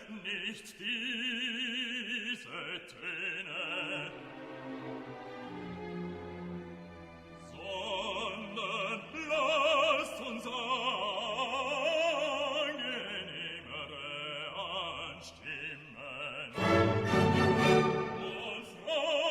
nicht diese Töne, sondern lasst uns angenehmere anstimmen. Und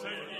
Deine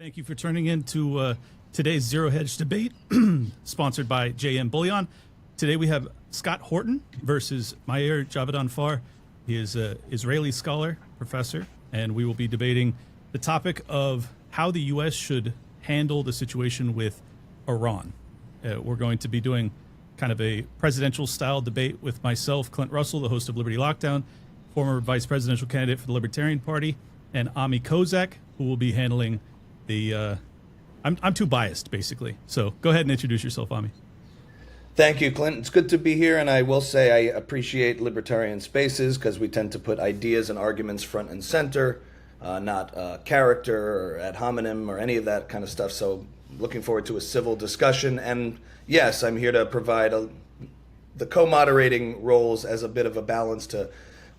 Thank you for turning in to today's ZeroHedge debate, sponsored by JM Bullion. Today we have Scott Horton versus Meir Javedanfar. He is an Israeli scholar, professor, and we will be debating the topic of how the U.S. should handle the situation with Iran. We're going to be doing kind of a presidential-style debate with myself, Clint Russell, the host of Liberty Lockdown, former vice presidential candidate for the Libertarian Party, and Ami Kozak, who will be handling the... I'm too biased, basically. So go ahead and introduce yourself, Ami. Thank you, Clint. It's good to be here, and I will say I appreciate libertarian spaces because we tend to put ideas and arguments front and center, not character or ad hominem or any of that kind of stuff. So looking forward to a civil discussion. And yes, I'm here to provide the co-moderating roles as a bit of a balance to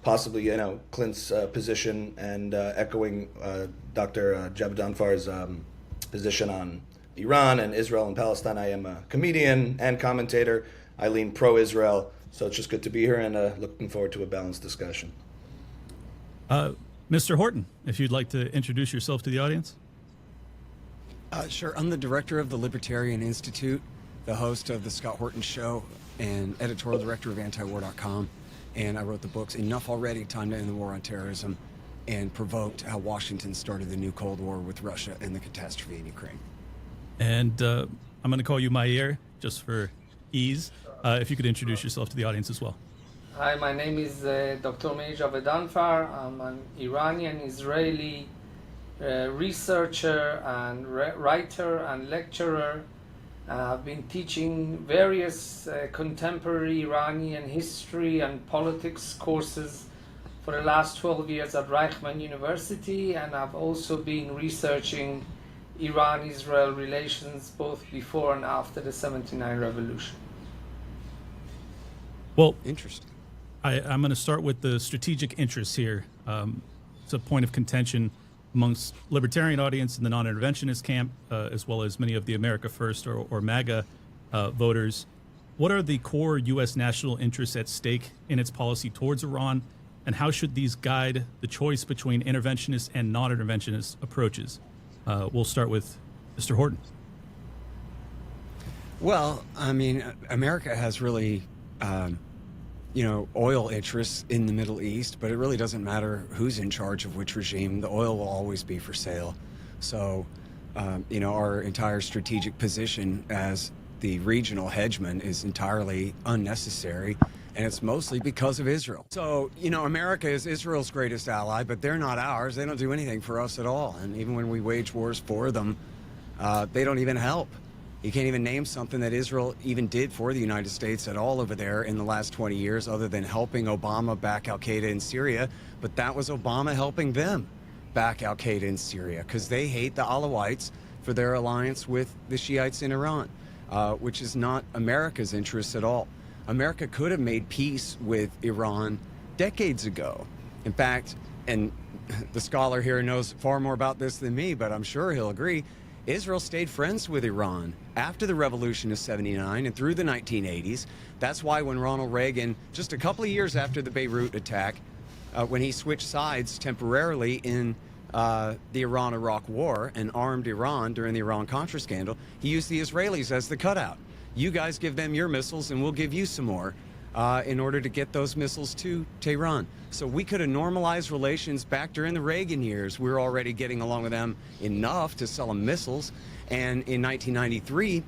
possibly, Clint's position and echoing Dr. Javedanfar's position on Iran and Israel and Palestine. I am a comedian and commentator. I lean pro-Israel, so it's just good to be here and looking forward to a balanced discussion. Mr. Horton, if you'd like to introduce yourself to the audience. Sure. I'm the director of the Libertarian Institute, the host of the Scott Horton Show, and editorial director of antiwar.com. And I wrote the books Enough Already, Time to End the War on Terrorism, and Provoked, How Washington Started the New Cold War with Russia and the Catastrophe in Ukraine. And I'm going to call you Meir, just for ease. If you could introduce yourself to the audience as well. Hi, my name is Dr. Meir Javedanfar. I'm an Iranian-Israeli researcher and writer and lecturer. I've been teaching various contemporary Iranian history and politics courses for the last 12 years at Reichman University, and I've also been researching Iran-Israel relations both before and after the 79 revolution. Well, interesting. I'm going to start with the strategic interests here. It's a point of contention amongst libertarian audience in the non-interventionist camp, as well as many of the America First or MAGA voters. What are the core U.S. national interests at stake in its policy towards Iran, and how should these guide the choice between interventionist and non-interventionist approaches? We'll start with Mr. Horton. Well, I mean, America has really, oil interests in the Middle East, but it really doesn't matter who's in charge of which regime. The oil will always be for sale. So, our entire strategic position as the regional hegemon is entirely unnecessary, and it's mostly because of Israel. So, America is Israel's greatest ally, but they're not ours. They don't do anything for us at all. And even when we wage wars for them, they don't even help. You can't even name something that Israel even did for the United States at all over there in the last 20 years, other than helping Obama back Al-Qaeda in Syria. But that was Obama helping them back Al-Qaeda in Syria, because they hate the Alawites for their alliance with the Shiites in Iran, which is not America's interests at all. America could have made peace with Iran decades ago. In fact, and the scholar here knows far more about this than me, but I'm sure he'll agree, Israel stayed friends with Iran after the revolution of '79 and through the 1980s. That's why when Ronald Reagan, just a couple of years after the Beirut attack, when he switched sides temporarily in the Iran-Iraq war and armed Iran during the Iran-Contra scandal, he used the Israelis as the cutout. You guys give them your missiles and we'll give you some more in order to get those missiles to Tehran. So we could have normalized relations back during the Reagan years. We were already getting along with them enough to sell them missiles. And in 1993,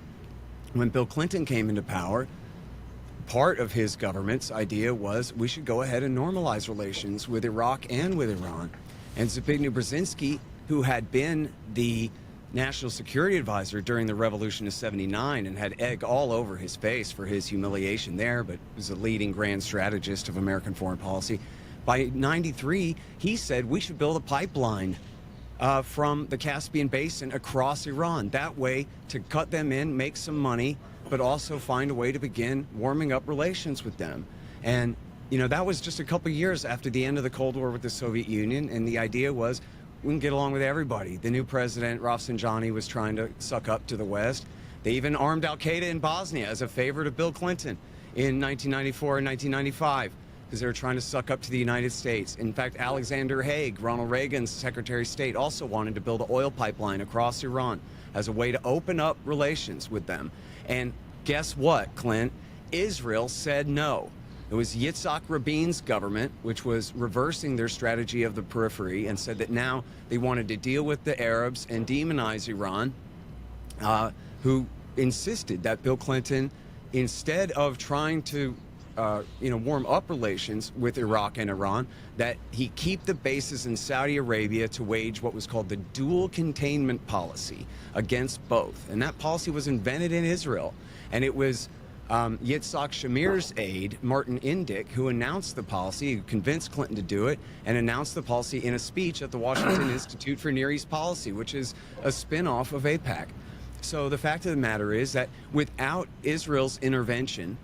when Bill Clinton came into power, part of his government's idea was we should go ahead and normalize relations with Iraq and with Iran. And Zbigniew Brzezinski, who had been the national security advisor during the revolution of '79 and had egg all over his face for his humiliation there, but was a leading grand strategist of American foreign policy. By '93, he said we should build a pipeline from the Caspian Basin across Iran. That way to cut them in, make some money, but also find a way to begin warming up relations with them. And, that was just a couple years after the end of the Cold War with the Soviet Union, and the idea was we can get along with everybody. The new president, Rafsanjani, was trying to suck up to the West. They even armed Al-Qaeda in Bosnia as a favor to Bill Clinton in 1994 and 1995. because they were trying to suck up to the United States. In fact, Alexander Haig, Ronald Reagan's Secretary of State, also wanted to build an oil pipeline across Iran as a way to open up relations with them. And guess what, Clint? Israel said no. It was Yitzhak Rabin's government, which was reversing their strategy of the periphery, and said that now they wanted to deal with the Arabs and demonize Iran, who insisted that Bill Clinton, instead of trying to warm up relations with Iraq and Iran, that he keep the bases in Saudi Arabia to wage what was called the dual containment policy against both. And that policy was invented in Israel. And it was Yitzhak Shamir's aide, Martin Indyk, who announced the policy, who convinced Clinton to do it, and announced the policy in a speech at the Washington Institute for Near East Policy, which is a spin-off of AIPAC. So the fact of the matter is that without Israel's intervention,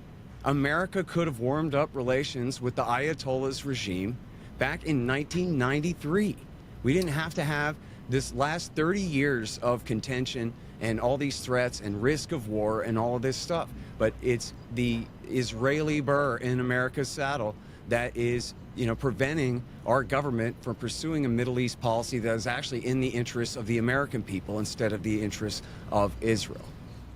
America could have warmed up relations with the Ayatollah's regime back in 1993. We didn't have to have this last 30 years of contention and all these threats and risk of war and all of this stuff. But it's the Israeli burr in America's saddle that is, preventing our government from pursuing a Middle East policy that is actually in the interests of the American people instead of the interests of Israel.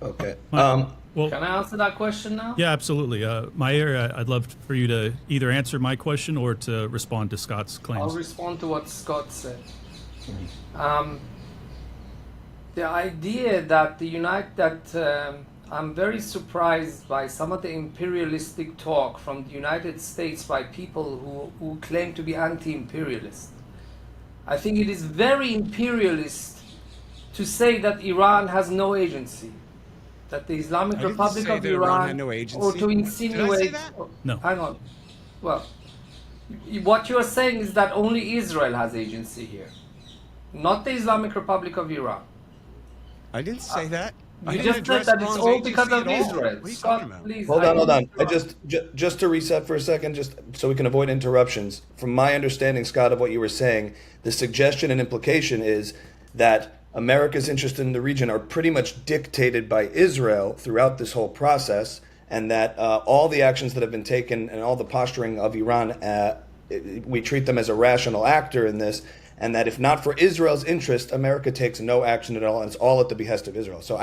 Okay. Well, Can I answer that question now? yeah, absolutely. Meir, I'd love for you to either answer my question or to respond to Scott's I'll claims. respond to what Scott said. The idea that I'm very surprised by some of the imperialistic talk from the United States by people who claim to be anti-imperialist. I think it is very imperialist to say that Iran has no agency, that the Islamic Republic of Iran, had no agency. or to insinuate. Did I say that? No. Hang on. Well, what you are saying is that only Israel has agency here, not the Islamic Republic of Iran. I didn't say that. I You didn't just said address that it's Iran's all because agency of at all. Israel. What are you Scott, talking about? please. Hold on. I Just to reset for a second, just so we can avoid interruptions. From my understanding, Scott, of what you were saying, the suggestion and implication is that America's interests in the region are pretty much dictated by Israel throughout this whole process, and that all the actions that have been taken and all the posturing of Iran, we treat them as a rational actor in this, and that if not for Israel's interest, America takes no action at all, and it's all at the behest of Israel. So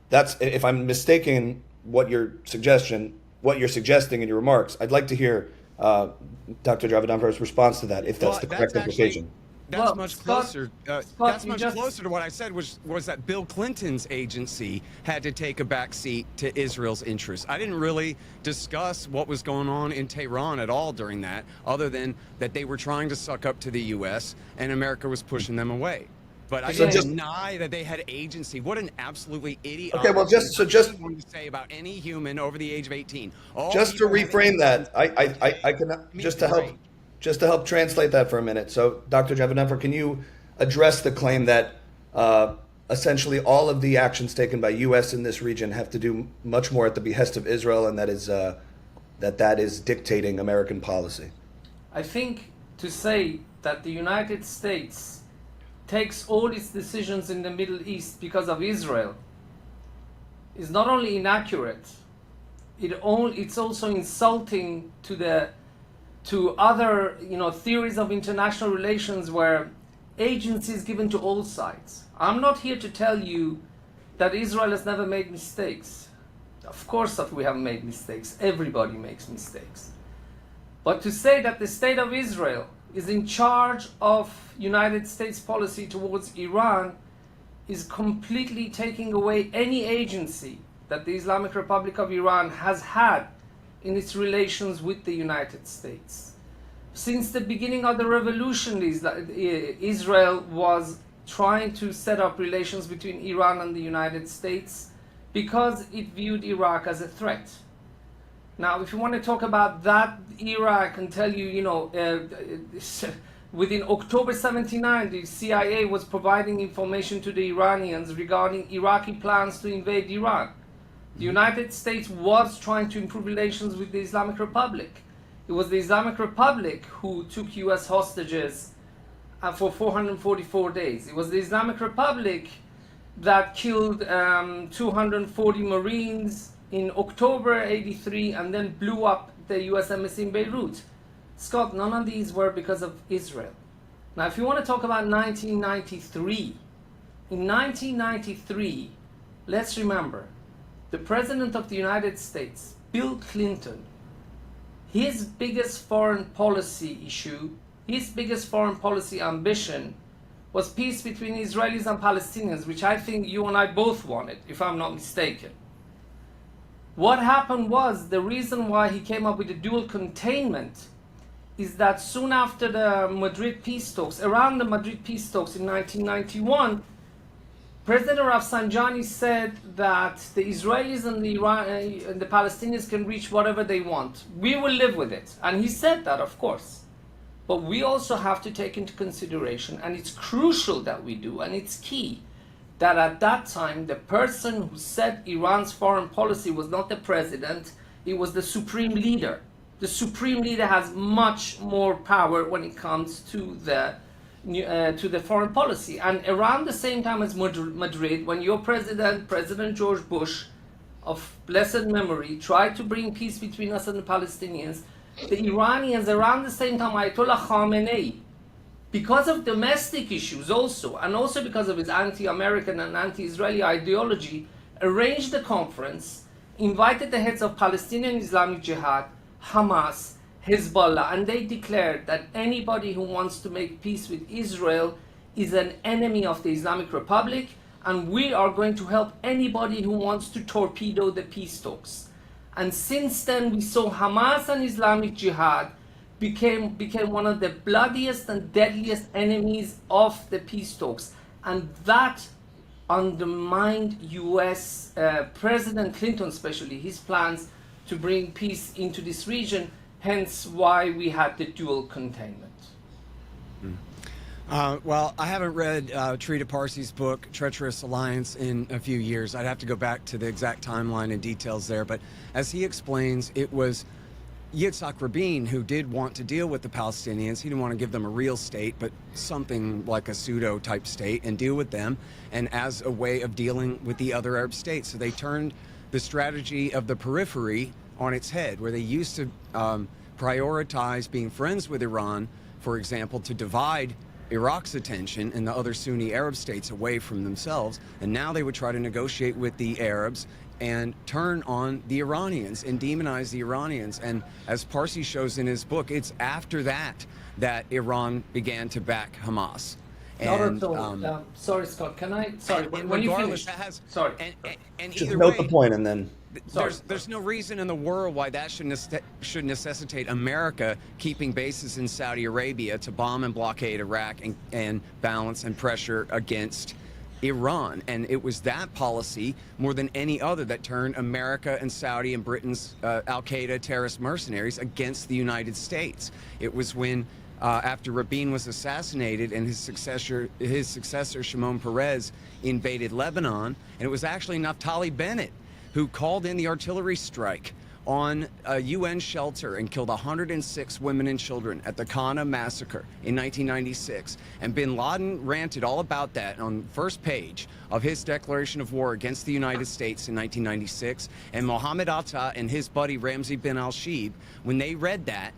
that's, if I'm mistaken what you're suggesting in your remarks, I'd like to hear Dr. Javedanfar's response to that, if that's the correct implication. That's Well, much Scott, closer. Scott, That's you much just- closer to what I said was that Bill Clinton's agency had to take a back seat to Israel's interests. I didn't really discuss what was going on in Tehran at all during that, other than that they were trying to suck up to the U.S. and America was pushing them away. But I So didn't just- deny that they had agency. What an absolutely idiotic Okay, well, just thing to say about any human over the age of 18. All just to people have reframe that, agency. I can Me just to help great. translate that for a minute. So, Dr. Javedanfar, can you address the claim that essentially all of the actions taken by U.S. in this region have to do much more at the behest of Israel, and that is dictating American policy? I think to say that the United States takes all its decisions in the Middle East because of Israel is not only inaccurate, it's also insulting to other theories of international relations where agency is given to all sides. I'm not here to tell you that Israel has never made mistakes. Of course that we have made mistakes. Everybody makes mistakes. But to say that the state of Israel is in charge of United States policy towards Iran is completely taking away any agency that the Islamic Republic of Iran has had in its relations with the United States. Since the beginning of the revolution, Israel was trying to set up relations between Iran and the United States because it viewed Iraq as a threat. Now, if you want to talk about that era, I can tell you, within October 79, the CIA was providing information to the Iranians regarding Iraqi plans to invade Iran. The United States was trying to improve relations with the Islamic Republic. It was the Islamic Republic who took US hostages for 444 days. It was the Islamic Republic that killed 240 Marines in October 83 and then blew up the U.S. Embassy in Beirut. Scott, none of these were because of Israel. Now, if you want to talk about 1993, in 1993, let's remember, the President of the United States, Bill Clinton, his biggest foreign policy issue, his biggest foreign policy ambition was peace between Israelis and Palestinians, which I think you and I both wanted, if I'm not mistaken. What happened was, the reason why he came up with the dual containment is that soon after the Madrid peace talks, around the Madrid peace talks in 1991, President Rafsanjani said that the Israelis and the Palestinians can reach whatever they want. We will live with it. And he said that, of course. But we also have to take into consideration, and it's crucial that we do, and it's key, that at that time, the person who set Iran's foreign policy was not the president, it was the supreme leader. The supreme leader has much more power when it comes to the foreign policy. And around the same time as Madrid, when your president, President George Bush, of blessed memory, tried to bring peace between us and the Palestinians, the Iranians, around the same time, Ayatollah Khamenei, because of domestic issues also, and also because of his anti-American and anti-Israeli ideology, arranged the conference, invited the heads of Palestinian Islamic Jihad, Hamas, Hezbollah, and they declared that anybody who wants to make peace with Israel is an enemy of the Islamic Republic, and we are going to help anybody who wants to torpedo the peace talks. And since then, we saw Hamas and Islamic Jihad became one of the bloodiest and deadliest enemies of the peace talks. And that undermined US President Clinton, especially, his plans to bring peace into this region, hence why we had the dual containment. Well, I haven't read Trita Parsi's book, Treacherous Alliance, in a few years. I'd have to go back to the exact timeline and details there. But as he explains, it was Yitzhak Rabin who did want to deal with the Palestinians. He didn't want to give them a real state, but something like a pseudo-type state, and deal with them, and as a way of dealing with the other Arab states. So they turned the strategy of the periphery on its head, where they used to prioritize being friends with Iran, for example, to divide Iraq's attention and the other Sunni Arab states away from themselves. And now they would try to negotiate with the Arabs and turn on the Iranians and demonize the Iranians. And as Parsi shows in his book, it's after that that Iran began to back Hamas. And, sorry, Scott, can I? Sorry, when you finish. Sorry. And just either note way, the point and then. There's no reason in the world why that should necessitate America keeping bases in Saudi Arabia to bomb and blockade Iraq and balance and pressure against Iran. And it was that policy more than any other that turned America and Saudi and Britain's al-Qaeda terrorist mercenaries against the United States. It was when after Rabin was assassinated and his successor Shimon Peres invaded Lebanon, and it was actually Naftali Bennett who called in the artillery strike on a UN shelter and killed 106 women and children at the Qana massacre in 1996. And bin Laden ranted all about that on the first page of his declaration of war against the United States in 1996. And Mohammed Atta and his buddy Ramzi bin al-Shibh, when they read that,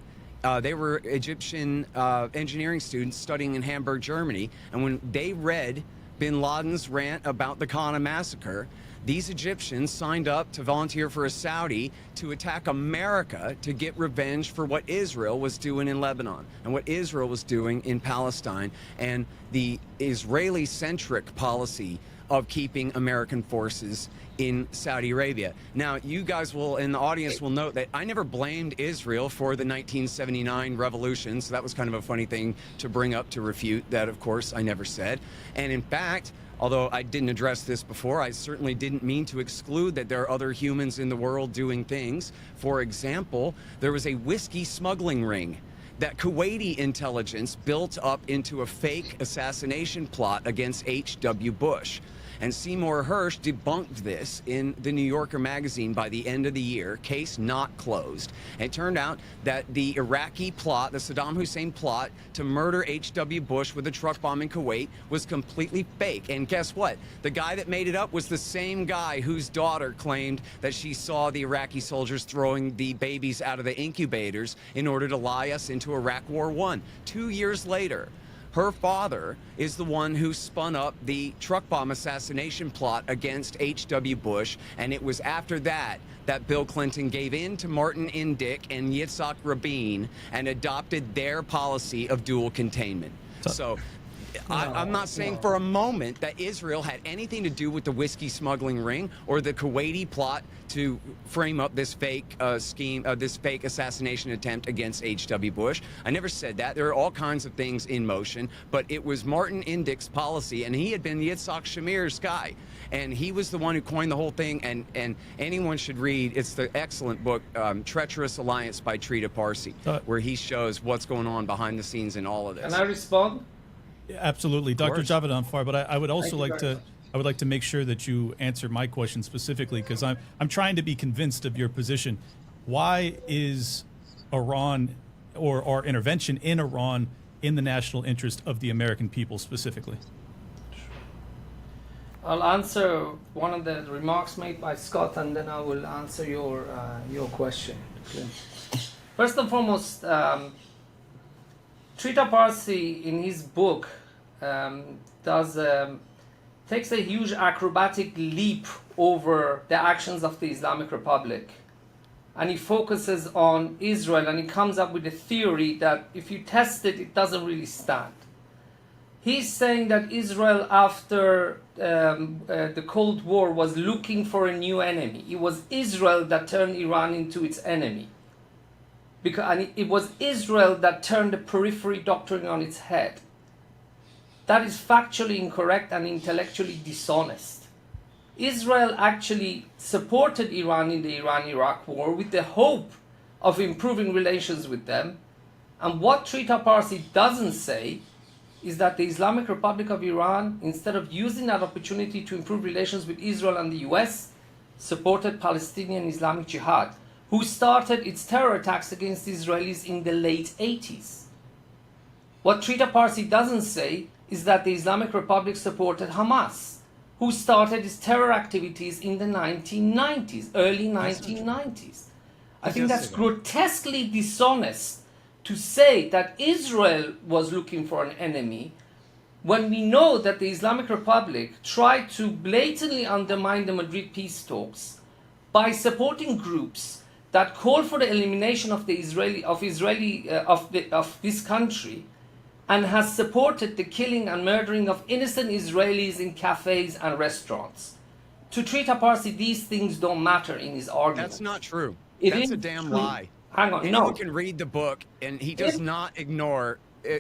they were Egyptian engineering students studying in Hamburg, Germany. And when they read bin Laden's rant about the Qana massacre, these Egyptians signed up to volunteer for a Saudi to attack America to get revenge for what Israel was doing in Lebanon and what Israel was doing in Palestine, and the Israeli-centric policy of keeping American forces in Saudi Arabia. Now, you guys will, in the audience, will note that I never blamed Israel for the 1979 revolution, so that was kind of a funny thing to bring up to refute that, of course, I never said. And in fact, although I didn't address this before, I certainly didn't mean to exclude that there are other humans in the world doing things. For example, there was a whiskey smuggling ring that Kuwaiti intelligence built up into a fake assassination plot against H.W. Bush. And Seymour Hersh debunked this in the New Yorker magazine by the end of the year, case not closed. And it turned out that the Iraqi plot, the Saddam Hussein plot to murder H.W. Bush with a truck bomb in Kuwait was completely fake. And guess what? The guy that made it up was the same guy whose daughter claimed that she saw the Iraqi soldiers throwing the babies out of the incubators in order to lie us into Iraq War I. 2 years later, her father is the one who spun up the truck bomb assassination plot against H.W. Bush, and it was after that that Bill Clinton gave in to Martin Indyk and Yitzhak Rabin and adopted their policy of dual containment. So I'm not saying for a moment that Israel had anything to do with the whiskey smuggling ring or the Kuwaiti plot to frame up this fake scheme, this fake assassination attempt against H.W. Bush. I never said that. There are all kinds of things in motion, but it was Martin Indyk's policy, and he had been Yitzhak Shamir's guy. And he was the one who coined the whole thing, and anyone should read, it's the excellent book, Treacherous Alliance by Trita Parsi, where he shows what's going on behind the scenes in all of this. Can I respond? Absolutely, Dr. Javedanfar. But I would also like to, much. I would like to make sure that you answer my question specifically, because I'm trying to be convinced of your position. Why is Iran or our intervention in Iran in the national interest of the American people specifically? I'll answer one of the remarks made by Scott, and then I will answer your question. First and foremost, Trita Parsi in his book takes a huge acrobatic leap over the actions of the Islamic Republic, and he focuses on Israel, and he comes up with a theory that if you test it, it doesn't really stand. He's saying that Israel, after the Cold War, was looking for a new enemy. It was Israel that turned Iran into its enemy. And it was Israel that turned the periphery doctrine on its head. That is factually incorrect and intellectually dishonest. Israel actually supported Iran in the Iran-Iraq war with the hope of improving relations with them. And what Trita Parsi doesn't say is that the Islamic Republic of Iran, instead of using that opportunity to improve relations with Israel and the US, supported Palestinian Islamic Jihad, who started its terror attacks against Israelis in the late 80s. What Trita Parsi doesn't say is that the Islamic Republic supported Hamas, who started its terror activities in the 1990s, early 1990s. I think that's grotesquely dishonest to say that Israel was looking for an enemy when we know that the Islamic Republic tried to blatantly undermine the Madrid peace talks by supporting groups that call for the elimination of the of this country, and has supported the killing and murdering of innocent Israelis in cafes and restaurants. To Trita Parsi, these things don't matter in his argument. That's not true. That's a damn lie. Hang on, Anyone can read the book, and he does not ignore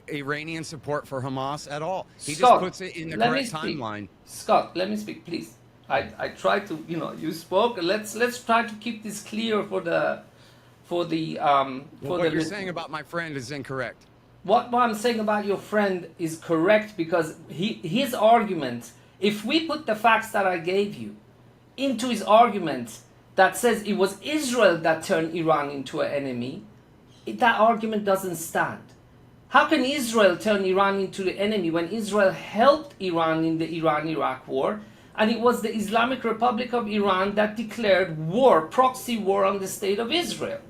Iranian support for Hamas at all. He Scott, just puts it in the correct timeline. Scott, let me speak, please. I try to, you spoke. Let's try to keep this clear for the what you're saying about my friend is incorrect. What I'm saying about your friend is correct, because his argument, if we put the facts that I gave you into his argument that says it was Israel that turned Iran into an enemy, that argument doesn't stand. How can Israel turn Iran into the enemy when Israel helped Iran in the Iran-Iraq war, and it was the Islamic Republic of Iran that declared war, proxy war on the state of Israel?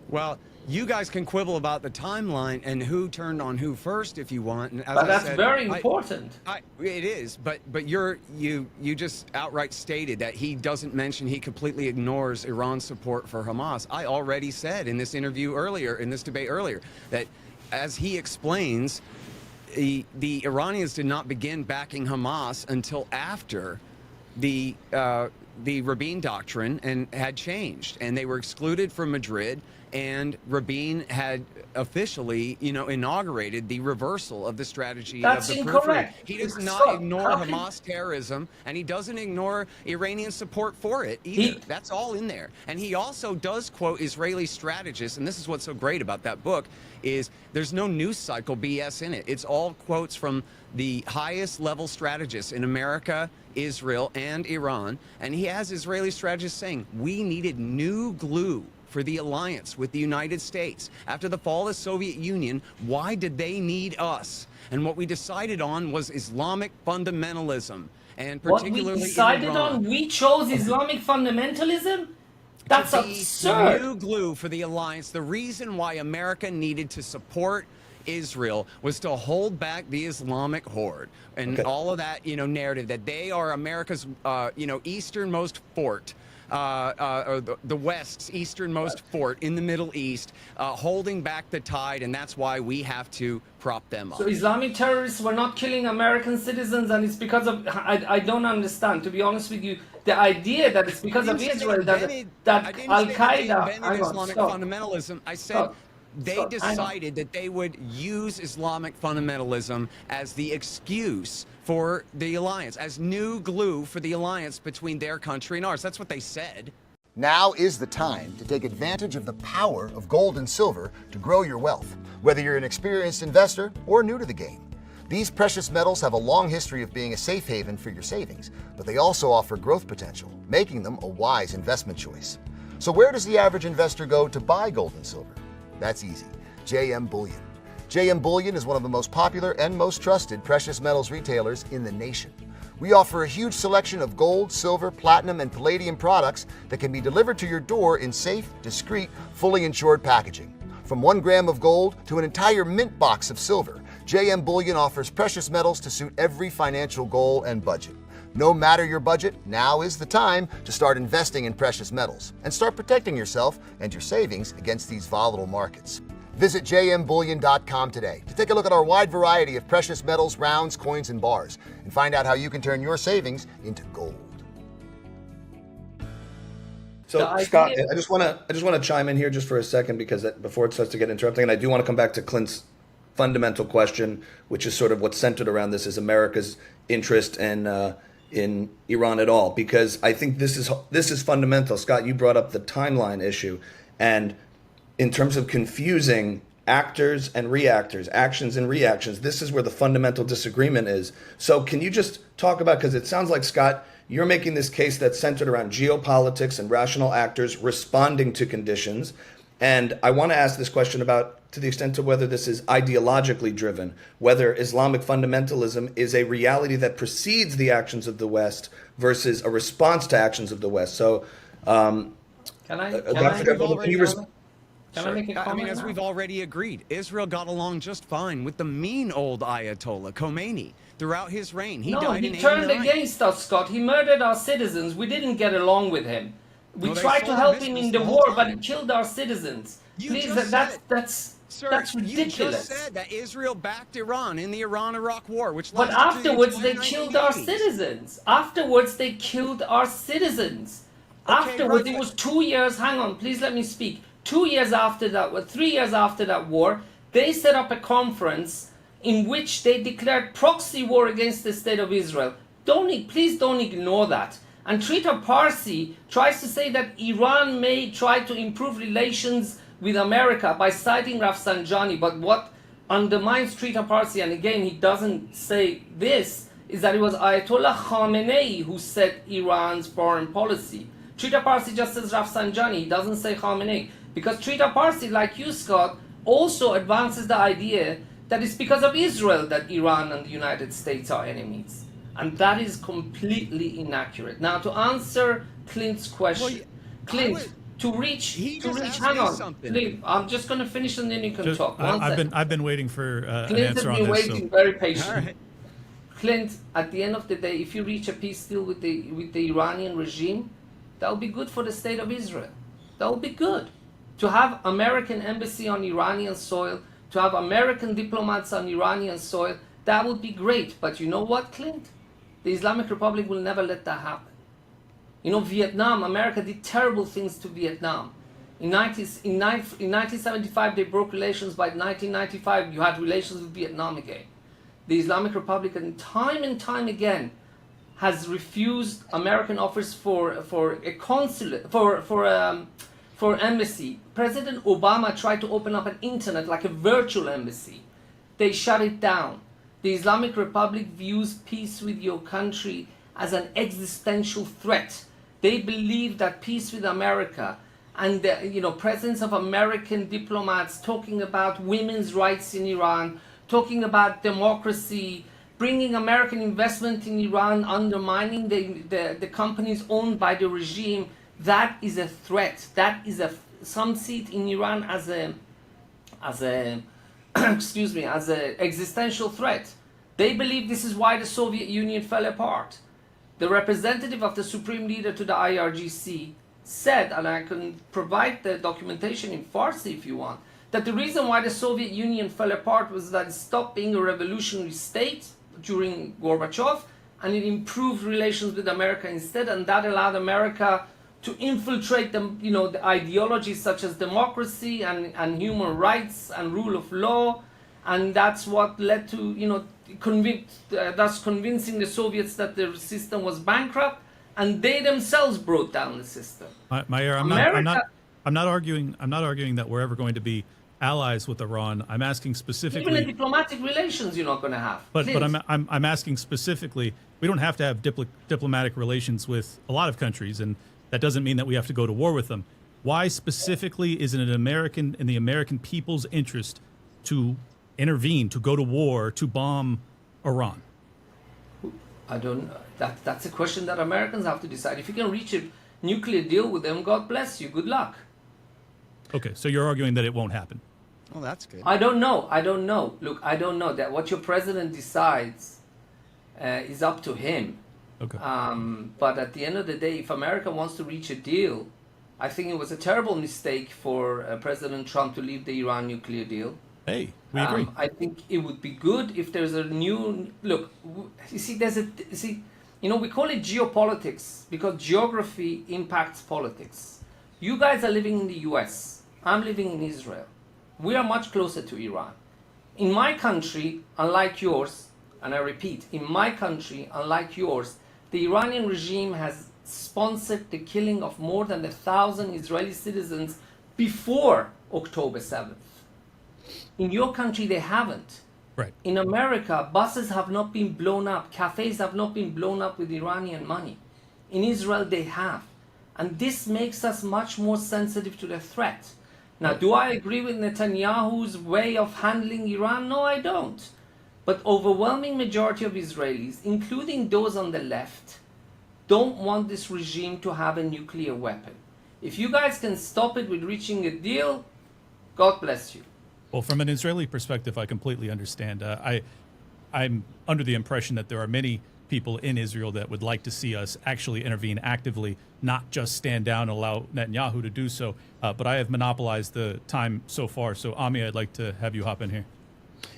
Well, you guys can quibble about the timeline and who turned on who first if you want. And as But I that's said, very important. It is, but you just outright stated that he doesn't mention, he completely ignores Iran's support for Hamas. I already said in this interview earlier, in this debate earlier, that as he explains, the Iranians did not begin backing Hamas until after the the Rabin doctrine and had changed, and they were excluded from Madrid. And Rabin had officially, inaugurated the reversal of the strategy That's of the incorrect. He does not Scott, ignore how can- Hamas terrorism, and he doesn't ignore Iranian support for it either. That's all in there. And he also does quote Israeli strategists, and this is what's so great about that book, is there's no news cycle BS in it. It's all quotes from the highest level strategists in America, Israel, and Iran. And he has Israeli strategists saying, we needed new glue for the alliance with the United States. After the fall of the Soviet Union, why did they need us? And what we decided on was Islamic fundamentalism, and particularly what we decided in Iran. on, we chose Islamic fundamentalism? That's To be absurd. new glue for the alliance. The reason why America needed to support Israel was to hold back the Islamic horde and all of that, narrative that they are America's, easternmost fort. Or the West's easternmost fort in the Middle East, holding back the tide, and that's why we have to prop them up. So Islamic terrorists were not killing American citizens, and it's because of, I don't understand, to be honest with you, the idea that it's because of Israel that Al-Qaeda... Islamic fundamentalism. I said they decided that they would use Islamic fundamentalism as the excuse for the alliance, as new glue for the alliance between their country and ours. That's what they said. Now is the time to take advantage of the power of gold and silver to grow your wealth, whether you're an experienced investor or new to the game. These precious metals have a long history of being a safe haven for your savings, but they also offer growth potential, making them a wise investment choice. So where does the average investor go to buy gold and silver? That's easy. JM Bullion. JM Bullion is one of the most popular and most trusted precious metals retailers in the nation. We offer a huge selection of gold, silver, platinum, and palladium products that can be delivered to your door in safe, discreet, fully insured packaging. From 1 gram of gold to an entire mint box of silver, JM Bullion offers precious metals to suit every financial goal and budget. No matter your budget, now is the time to start investing in precious metals and start protecting yourself and your savings against these volatile markets. Visit jmbullion.com today to take a look at our wide variety of precious metals, rounds, coins, and bars, and find out how you can turn your savings into gold. So Scott, I just want to chime in here just for a second, because before it starts to get interrupting, and I do want to come back to Clint's fundamental question, which is sort of what's centered around this, is America's interest in Iran at all, because I think this is fundamental. Scott, you brought up the timeline issue, and in terms of confusing actors and reactors, actions and reactions, this is where the fundamental disagreement is. So can you just talk about, because it sounds like, Scott, you're making this case that's centered around geopolitics and rational actors responding to conditions. And I want to ask this question about, to the extent of whether this is ideologically driven, whether Islamic fundamentalism is a reality that precedes the actions of the West versus a response to actions of the West. So, Can I make a comment? I mean, as we've already agreed, Israel got along just fine with the mean old Ayatollah Khomeini throughout his reign. He died in 89. He turned against us, Scott. He murdered our citizens. We didn't get along with him. We tried to help him in the war, but he killed our citizens. Please, that's ridiculous. You just said that Israel backed Iran in the Iran-Iraq war, which But afterwards, they killed our citizens. Afterwards, they killed our citizens. Afterwards, it was 2 years. Hang on, please let me speak. 2 years after that, 3 years after that war, they set up a conference in which they declared proxy war against the state of Israel. Please don't ignore that. And Trita Parsi tries to say that Iran may try to improve relations with America by citing Rafsanjani, but what undermines Trita Parsi, and again he doesn't say this, is that it was Ayatollah Khamenei who set Iran's foreign policy. Trita Parsi just says Rafsanjani, he doesn't say Khamenei. Because Trita Parsi, like you, Scott, also advances the idea that it's because of Israel that Iran and the United States are enemies. And that is completely inaccurate. Now, to answer Clint's question, Clint, to reach, hang on, Clint, I'm just going to finish and then you can talk. I've been waiting for an answer on this. Clint has been waiting very patiently. Right. Clint, at the end of the day, if you reach a peace deal with the Iranian regime, that will be good for the state of Israel. That will be good. To have American embassy on Iranian soil, to have American diplomats on Iranian soil, that would be great. But you know what, Clint? The Islamic Republic will never let that happen. You know, Vietnam, America did terrible things to Vietnam. In 1975, they broke relations. By 1995, you had relations with Vietnam again. The Islamic Republic, and time again, has refused American offers for a consulate, for embassy. President Obama tried to open up an internet, like a virtual embassy. They shut it down. The Islamic Republic views peace with your country as an existential threat. They believe that peace with America and the presence of American diplomats talking about women's rights in Iran, talking about democracy, bringing American investment in Iran, undermining the companies owned by the regime, that is a threat. That is some see it in Iran as a excuse me, as an existential threat. They believe this is why the Soviet Union fell apart. The representative of the Supreme Leader to the IRGC said, and I can provide the documentation in Farsi if you want, that the reason why the Soviet Union fell apart was that it stopped being a revolutionary state during Gorbachev, and it improved relations with America instead, and that allowed America to infiltrate the ideologies such as democracy and human rights and rule of law, and that's what led to thus convincing the Soviets that the system was bankrupt, and they themselves brought down the system. Meir, I'm not arguing that we're ever going to be allies with Iran. I'm asking specifically. Even in diplomatic relations, you're not going to have. But I'm asking specifically. We don't have to have diplomatic relations with a lot of countries, and that doesn't mean that we have to go to war with them. Why specifically is it in the American people's interest to intervene, to go to war, to bomb Iran? I don't know. That's a question that Americans have to decide. If you can reach a nuclear deal with them, God bless you. Good luck. Okay, so you're arguing that it won't happen. Well, that's good. I don't know. Look, I don't know. That what your president decides is up to him. Okay. But at the end of the day, if America wants to reach a deal, I think it was a terrible mistake for President Trump to leave the Iran nuclear deal. Hey, we agree. I think it would be good if there's a new look. You see, we call it geopolitics because geography impacts politics. You guys are living in the U.S. I'm living in Israel. We are much closer to Iran. In my country, unlike yours, and I repeat, in my country, unlike yours, the Iranian regime has sponsored the killing of more than 1,000 Israeli citizens before October 7th. In your country, they haven't. Right. In America, buses have not been blown up. Cafes have not been blown up with Iranian money. In Israel, they have. And this makes us much more sensitive to the threat. Now, do I agree with Netanyahu's way of handling Iran? No, I don't. But overwhelming majority of Israelis, including those on the left, don't want this regime to have a nuclear weapon. If you guys can stop it with reaching a deal, God bless you. Well, from an Israeli perspective, I completely understand. I'm under the impression that there are many people in Israel that would like to see us actually intervene actively, not just stand down and allow Netanyahu to do so. But I have monopolized the time so far. So, Ami, I'd like to have you hop in here.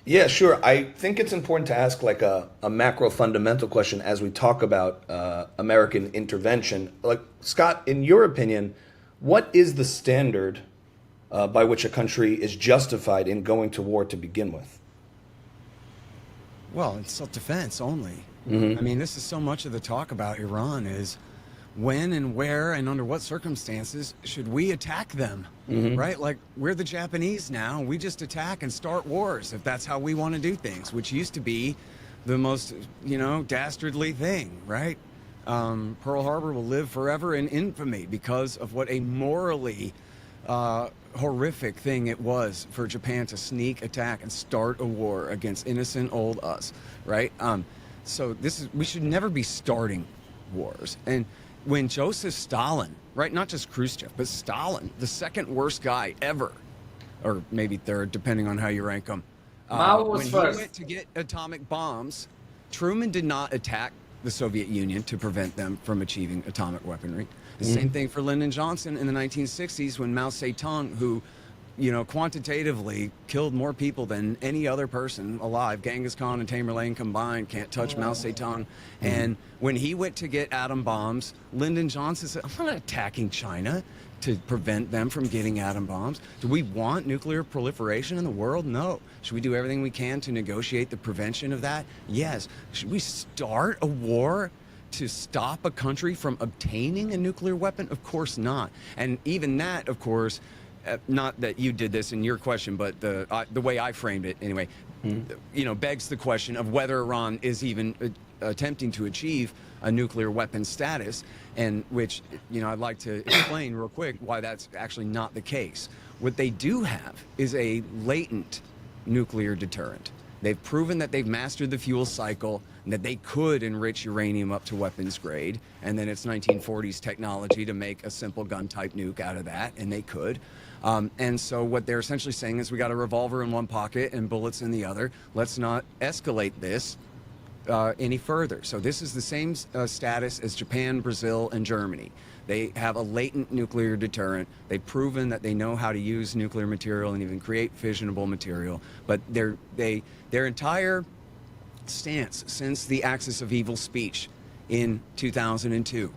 Yeah, sure. I think it's important to ask like a macro fundamental question as we talk about American intervention. Like, Scott, in your opinion, what is the standard by which a country is justified in going to war to begin with? Well, it's self-defense only. Mm-hmm. I mean, this is so much of the talk about Iran is when and where and under what circumstances should we attack them, right? Like, we're the Japanese now. We just attack and start wars if that's how we want to do things, which used to be the most, dastardly thing, right? Pearl Harbor will live forever in infamy because of what a morally horrific thing it was for Japan to sneak attack and start a war against innocent old us, right? So we should never be starting wars. And when Joseph Stalin, right, not just Khrushchev, but Stalin, the second worst guy ever, or maybe third, depending on how you rank him, Mao was when first. he went to get atomic bombs, Truman did not attack the Soviet Union to prevent them from achieving atomic weaponry. The same thing for Lyndon Johnson in the 1960s when Mao Zedong, who quantitatively killed more people than any other person alive. Genghis Khan and Tamerlane combined can't touch Mao Zedong. And when he went to get atom bombs, Lyndon Johnson said, I'm not attacking China to prevent them from getting atom bombs. Do we want nuclear proliferation in the world? No. Should we do everything we can to negotiate the prevention of that? Yes. Should we start a war to stop a country from obtaining a nuclear weapon? Of course not. And even that, of course, not that you did this in your question, but the way I framed it anyway, begs the question of whether Iran is even attempting to achieve a nuclear weapon status, and which, I'd like to explain real quick why that's actually not the case. What they do have is a latent nuclear deterrent. They've proven that they've mastered the fuel cycle and that they could enrich uranium up to weapons grade, and then it's 1940s technology to make a simple gun-type nuke out of that, and they could. And so what they're essentially saying is we got a revolver in one pocket and bullets in the other. Let's not escalate this any further. So this is the same status as Japan, Brazil, and Germany. They have a latent nuclear deterrent. They've proven that they know how to use nuclear material and even create fissionable material. But their entire stance since the Axis of Evil speech in 2002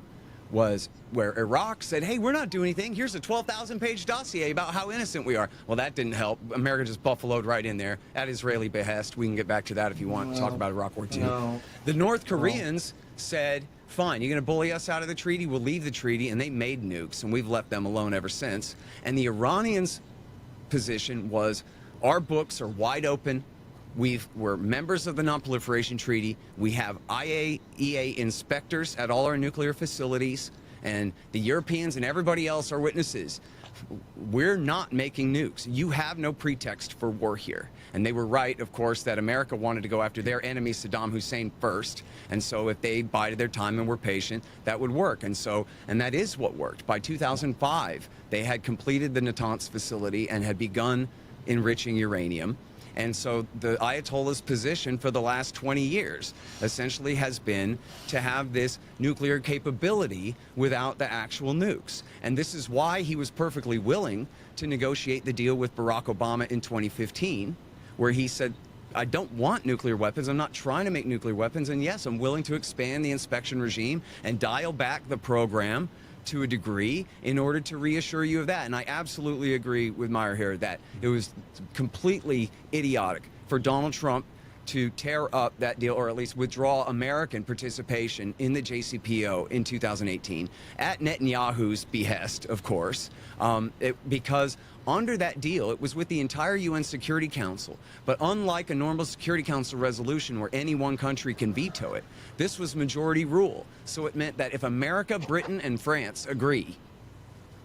was where Iraq said, hey, we're not doing anything. Here's a 12,000-page dossier about how innocent we are. Well, that didn't help. America just buffaloed right in there at Israeli behest. We can get back to that if you want to talk about Iraq War II. No. The North Koreans said, fine, you're going to bully us out of the treaty, we'll leave the treaty, and they made nukes, and we've left them alone ever since. And the Iranians' position was, our books are wide open. We're members of the Non-Proliferation Treaty. We have IAEA inspectors at all our nuclear facilities, and the Europeans and everybody else are witnesses. We're not making nukes. You have no pretext for war here. And they were right, of course, that America wanted to go after their enemy, Saddam Hussein, first. And so if they bided their time and were patient, that would work. And that is what worked. By 2005, they had completed the Natanz facility and had begun enriching uranium. And so the Ayatollah's position for the last 20 years essentially has been to have this nuclear capability without the actual nukes. And this is why he was perfectly willing to negotiate the deal with Barack Obama in 2015, where he said, I don't want nuclear weapons. I'm not trying to make nuclear weapons. And yes, I'm willing to expand the inspection regime and dial back the program to a degree in order to reassure you of that. And I absolutely agree with Meir here that it was completely idiotic for Donald Trump to tear up that deal, or at least withdraw American participation in the JCPO in 2018 at Netanyahu's behest, of course, because under that deal, it was with the entire UN Security Council. But unlike a normal Security Council resolution where any one country can veto it, this was majority rule. So it meant that if America, Britain, and France agree,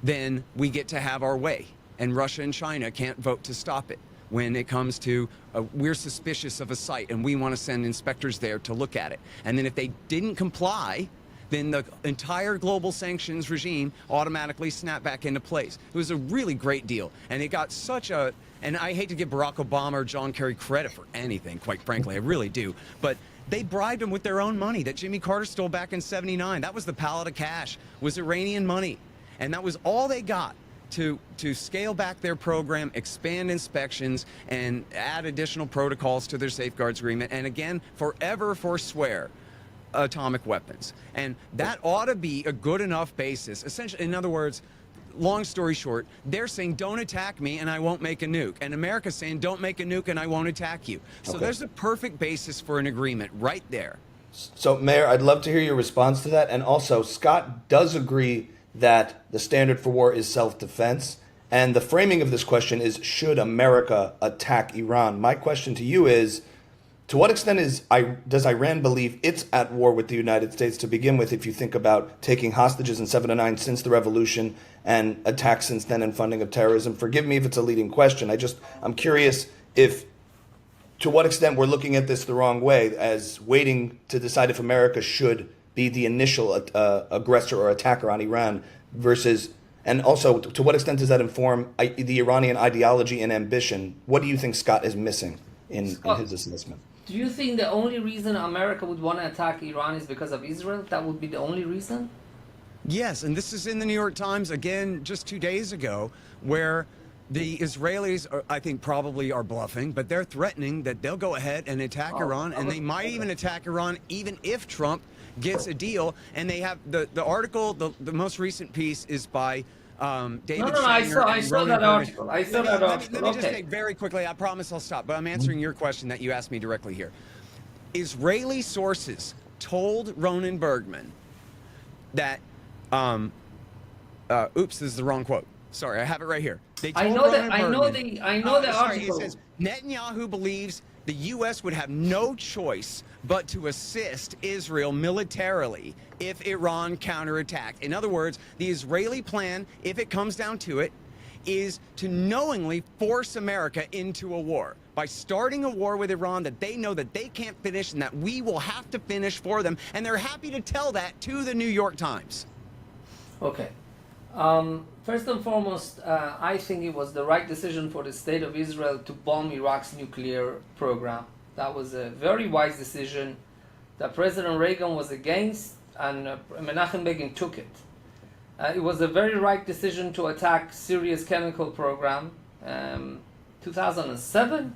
then we get to have our way. And Russia and China can't vote to stop it. When it comes to, we're suspicious of a site and we want to send inspectors there to look at it. And then if they didn't comply, then the entire global sanctions regime automatically snapped back into place. It was a really great deal. And it got such a, and I hate to give Barack Obama or John Kerry credit for anything, quite frankly, I really do. But they bribed them with their own money that Jimmy Carter stole back in '79. That was the pallet of cash, was Iranian money. And that was all they got to scale back their program, expand inspections, and add additional protocols to their safeguards agreement. And again, forever forswear atomic weapons. And that ought to be a good enough basis. Essentially, in other words, long story short, they're saying, don't attack me and I won't make a nuke. And America's saying, don't make a nuke and I won't attack you. So there's a perfect basis for an agreement right there. So, Meir, I'd love to hear your response to that. And also, Scott does agree that the standard for war is self-defense. And the framing of this question is, should America attack Iran? My question to you is, to what extent does Iran believe it's at war with the United States to begin with, if you think about taking hostages in 7 to 9 since the revolution and attacks since then and funding of terrorism? Forgive me if it's a leading question. I'm curious to what extent we're looking at this the wrong way, as waiting to decide if America should be the initial aggressor or attacker on Iran versus, and also to what extent does that inform the Iranian ideology and ambition? What do you think Scott is missing in his assessment? Do you think the only reason America would want to attack Iran is because of Israel? That would be the only reason? Yes, and this is in the New York Times again just 2 days ago, where The Israelis, I think, probably are bluffing, but they're threatening that they'll go ahead and attack Iran, and they might even attack Iran even if Trump gets a deal. And they have the article, the most recent piece is by David I saw that article. I saw that article. Let me just take very quickly, I promise I'll stop, but I'm answering your question that you asked me directly here. Israeli sources told Ronan Bergman that, oops, this is the wrong quote. Sorry, I have it right here. They told I know the article. It says Netanyahu believes the U.S. would have no choice but to assist Israel militarily if Iran counterattacked. In other words, the Israeli plan, if it comes down to it, is to knowingly force America into a war by starting a war with Iran that they know that they can't finish and that we will have to finish for them. And they're happy to tell that to the New York Times. Okay. First and foremost, I think it was the right decision for the state of Israel to bomb Iraq's nuclear program. That was a very wise decision that President Reagan was against, and Menachem Begin took it. It was a very right decision to attack Syria's chemical program, 2007.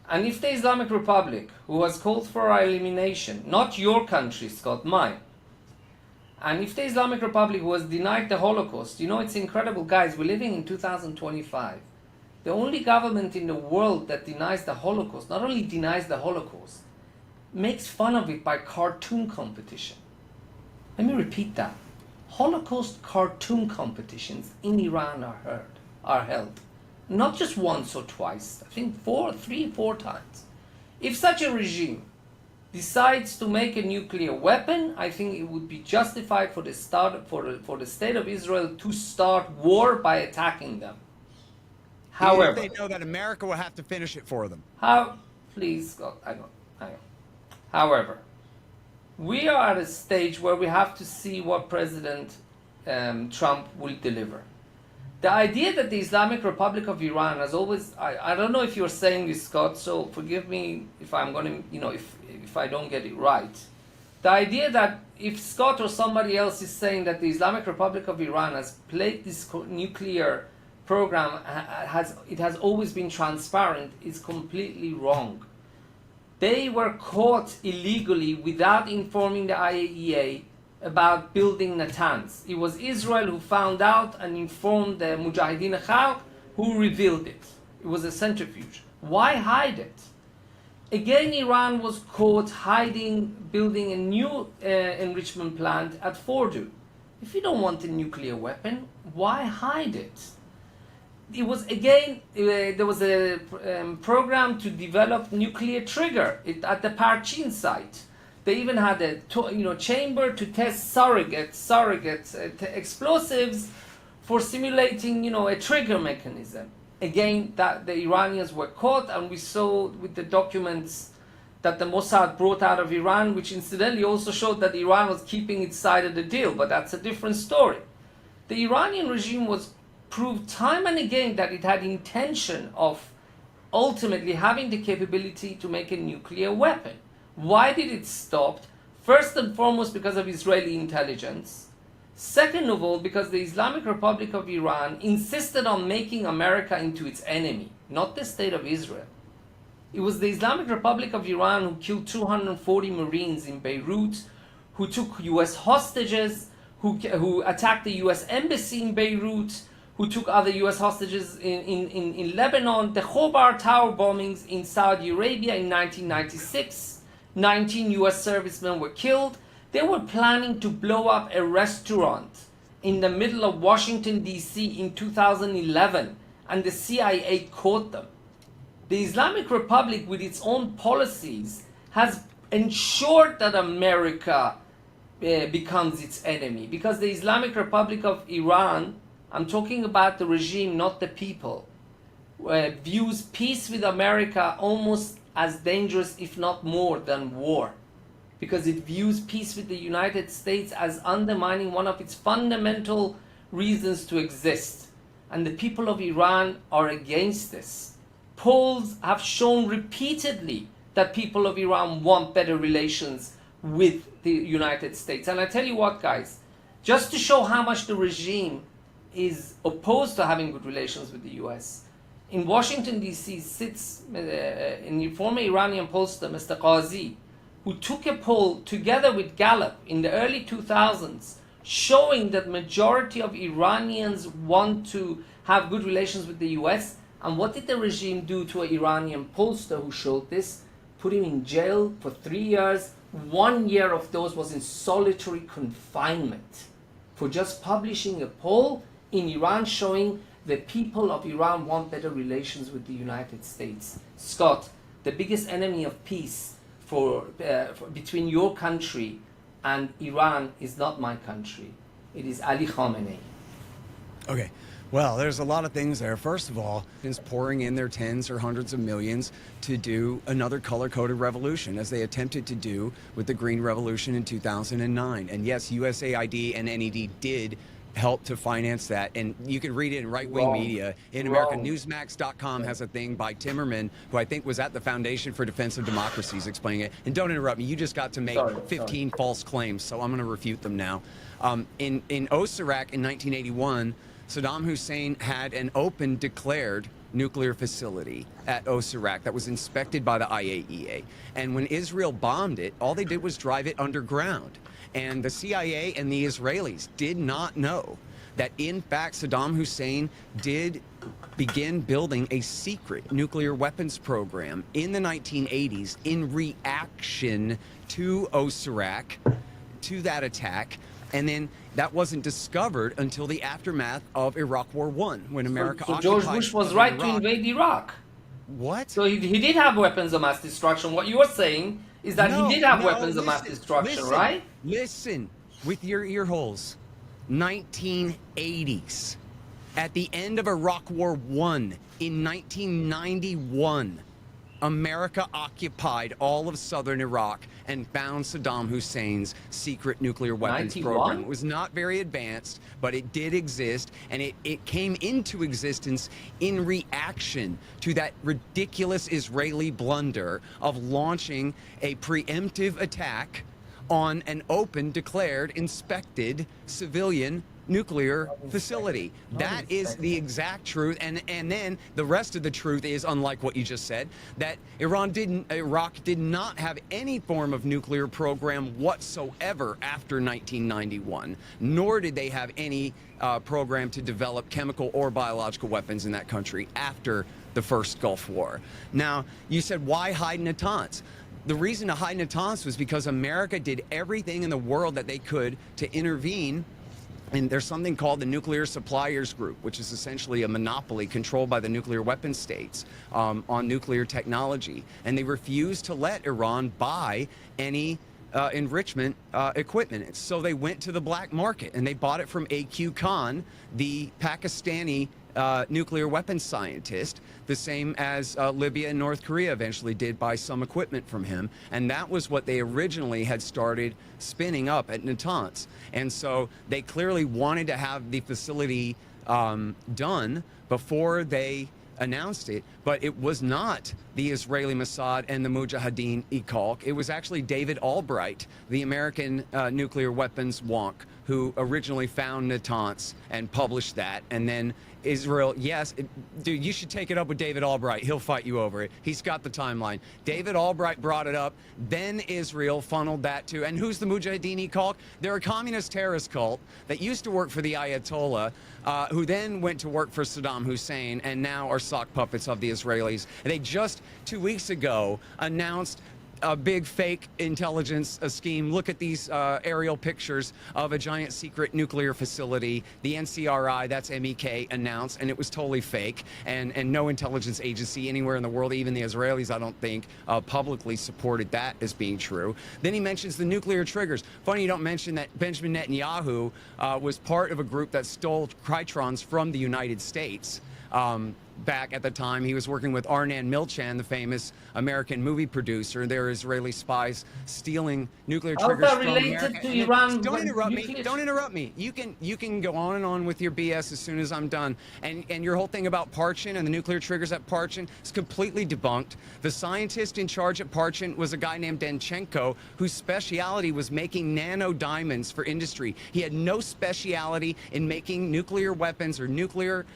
And if the Islamic Republic, who has called for our elimination, not your country, Scott, mine, and if the Islamic Republic was denied the Holocaust, you know, it's incredible, guys, we're living in 2025. The only government in the world that denies the Holocaust, not only denies the Holocaust, makes fun of it by cartoon competition. Let me repeat that. Holocaust cartoon competitions in Iran are held. Not just once or twice, I think 3, 4 times. If such a regime decides to make a nuclear weapon, I think it would be justified for the state of Israel to start war by attacking them. However, they know that America will have to finish it for them. Please, God, I know. However, we are at a stage where we have to see what President Trump will deliver. The idea that the Islamic Republic of Iran has always, I don't know if you're saying this, Scott, so forgive me if I'm going to, if I don't get it right. The idea that if Scott or somebody else is saying that the Islamic Republic of Iran has played this nuclear program, it has always been transparent, is completely wrong. They were caught illegally without informing the IAEA about building Natanz. It was Israel who found out and informed the Mujahideen Khalq, who revealed it. It was a centrifuge. Why hide it? Again, Iran was caught building a new enrichment plant at Fordow. If you don't want a nuclear weapon, why hide it? It was again, there was a program to develop nuclear trigger at the Parchin site. They even had a chamber to test surrogate explosives for simulating a trigger mechanism. Again, that the Iranians were caught, and we saw with the documents that the Mossad brought out of Iran, which incidentally also showed that Iran was keeping its side of the deal, but that's a different story. The Iranian regime was proved time and again that it had intention of ultimately having the capability to make a nuclear weapon. Why did it stop? First and foremost, because of Israeli intelligence. Second of all, because the Islamic Republic of Iran insisted on making America into its enemy, not the state of Israel. It was the Islamic Republic of Iran who killed 240 Marines in Beirut, who took US hostages, who attacked the US embassy in Beirut, who took other US hostages in Lebanon, the Khobar Tower bombings in Saudi Arabia in 1996. 19 US servicemen were killed. They were planning to blow up a restaurant in the middle of Washington, D.C. in 2011, and the CIA caught them. The Islamic Republic, with its own policies, has ensured that America becomes its enemy, because the Islamic Republic of Iran, I'm talking about the regime, not the people, views peace with America almost as dangerous, if not more, than war. Because it views peace with the United States as undermining one of its fundamental reasons to exist. And the people of Iran are against this. Polls have shown repeatedly that people of Iran want better relations with the United States. And I tell you what, guys, just to show how much the regime is opposed to having good relations with the US. In Washington, D.C. sits a former Iranian pollster, Mr. Qazi, who took a poll together with Gallup in the early 2000s, showing that majority of Iranians want to have good relations with the US. And what did the regime do to an Iranian pollster who showed this? Put him in jail for 3 years. 1 year of those was in solitary confinement for just publishing a poll in Iran showing the people of Iran want better relations with the United States. Scott, the biggest enemy of peace between your country and Iran is not my country. It is Ali Khamenei. Okay. Well, there's a lot of things there. First of all, is pouring in their tens or hundreds of millions to do another color-coded revolution, as they attempted to do with the Green Revolution in 2009. And yes, USAID and NED did help to finance that. And you can read it in right-wing media. In America, Newsmax.com has a thing by Timmerman, who I think was at the Foundation for Defense of Democracies, explaining it. And don't interrupt me. You just got to make 15 false claims, so I'm going to refute them now. In Osirak in 1981, Saddam Hussein had an open declared nuclear facility at Osirak that was inspected by the IAEA. And when Israel bombed it, all they did was drive it underground. And the CIA and the Israelis did not know that, in fact, Saddam Hussein did begin building a secret nuclear weapons program in the 1980s in reaction to Osirak, to that attack. And then that wasn't discovered until the aftermath of Iraq War I, when America occupied George Bush was right to invade Iraq. What? So he did have weapons of mass destruction. What you are saying is that he did have weapons of mass destruction, right? Listen, with your ear holes. 1980s. At the end of Iraq War I, in 1991, America occupied all of southern Iraq and found Saddam Hussein's secret nuclear weapons 91? program. It was not very advanced, but it did exist, and it came into existence in reaction to that ridiculous Israeli blunder of launching a preemptive attack on an open, declared, inspected civilian nuclear facility. That is the exact truth. And then the rest of the truth is, unlike what you just said, that Iraq did not have any form of nuclear program whatsoever after 1991, nor did they have any program to develop chemical or biological weapons in that country after the first Gulf War. Now, you said, why hide Natanz? The reason to hide Natanz was because America did everything in the world that they could to intervene. And there's something called the Nuclear Suppliers Group, which is essentially a monopoly controlled by the nuclear weapon states on nuclear technology. And they refused to let Iran buy any enrichment equipment. So they went to the black market and they bought it from A.Q. Khan, the Pakistani nuclear weapons scientist, the same as Libya and North Korea eventually did buy some equipment from him. And that was what they originally had started spinning up at Natanz. And so they clearly wanted to have the facility done before they announced it, but it was not the Israeli Mossad and the Mujahideen Iqalq. It was actually David Albright, the American nuclear weapons wonk, who originally found Natanz and published that. And then Israel, dude, you should take it up with David Albright. He'll fight you over it. He's got the timeline. David Albright brought it up. Then Israel funneled that to, and who's the Mujahideen Iqalq? They're a communist terrorist cult that used to work for the Ayatollah, who then went to work for Saddam Hussein and now are sock puppets of the Israelis. And they just 2 weeks ago announced a big fake intelligence scheme. Look at these aerial pictures of a giant secret nuclear facility. The NCRI, that's MEK, announced, and it was totally fake. And no intelligence agency anywhere in the world, even the Israelis, I don't think, publicly supported that as being true. Then he mentions the nuclear triggers. Funny you don't mention that Benjamin Netanyahu was part of a group that stole Krytrons from the United States. back at the time. He was working with Arnan Milchan, the famous American movie producer. There are Israeli spies stealing nuclear How's triggers that from related America. to Iran? Don't interrupt me. Nuclear- Don't interrupt me. You can go on and on with your BS as soon as I'm done. And your whole thing about Parchin and the nuclear triggers at Parchin is completely debunked. The scientist in charge at Parchin was a guy named Danchenko, whose speciality was making nano diamonds for industry. He had no speciality in making nuclear weapons or nuclear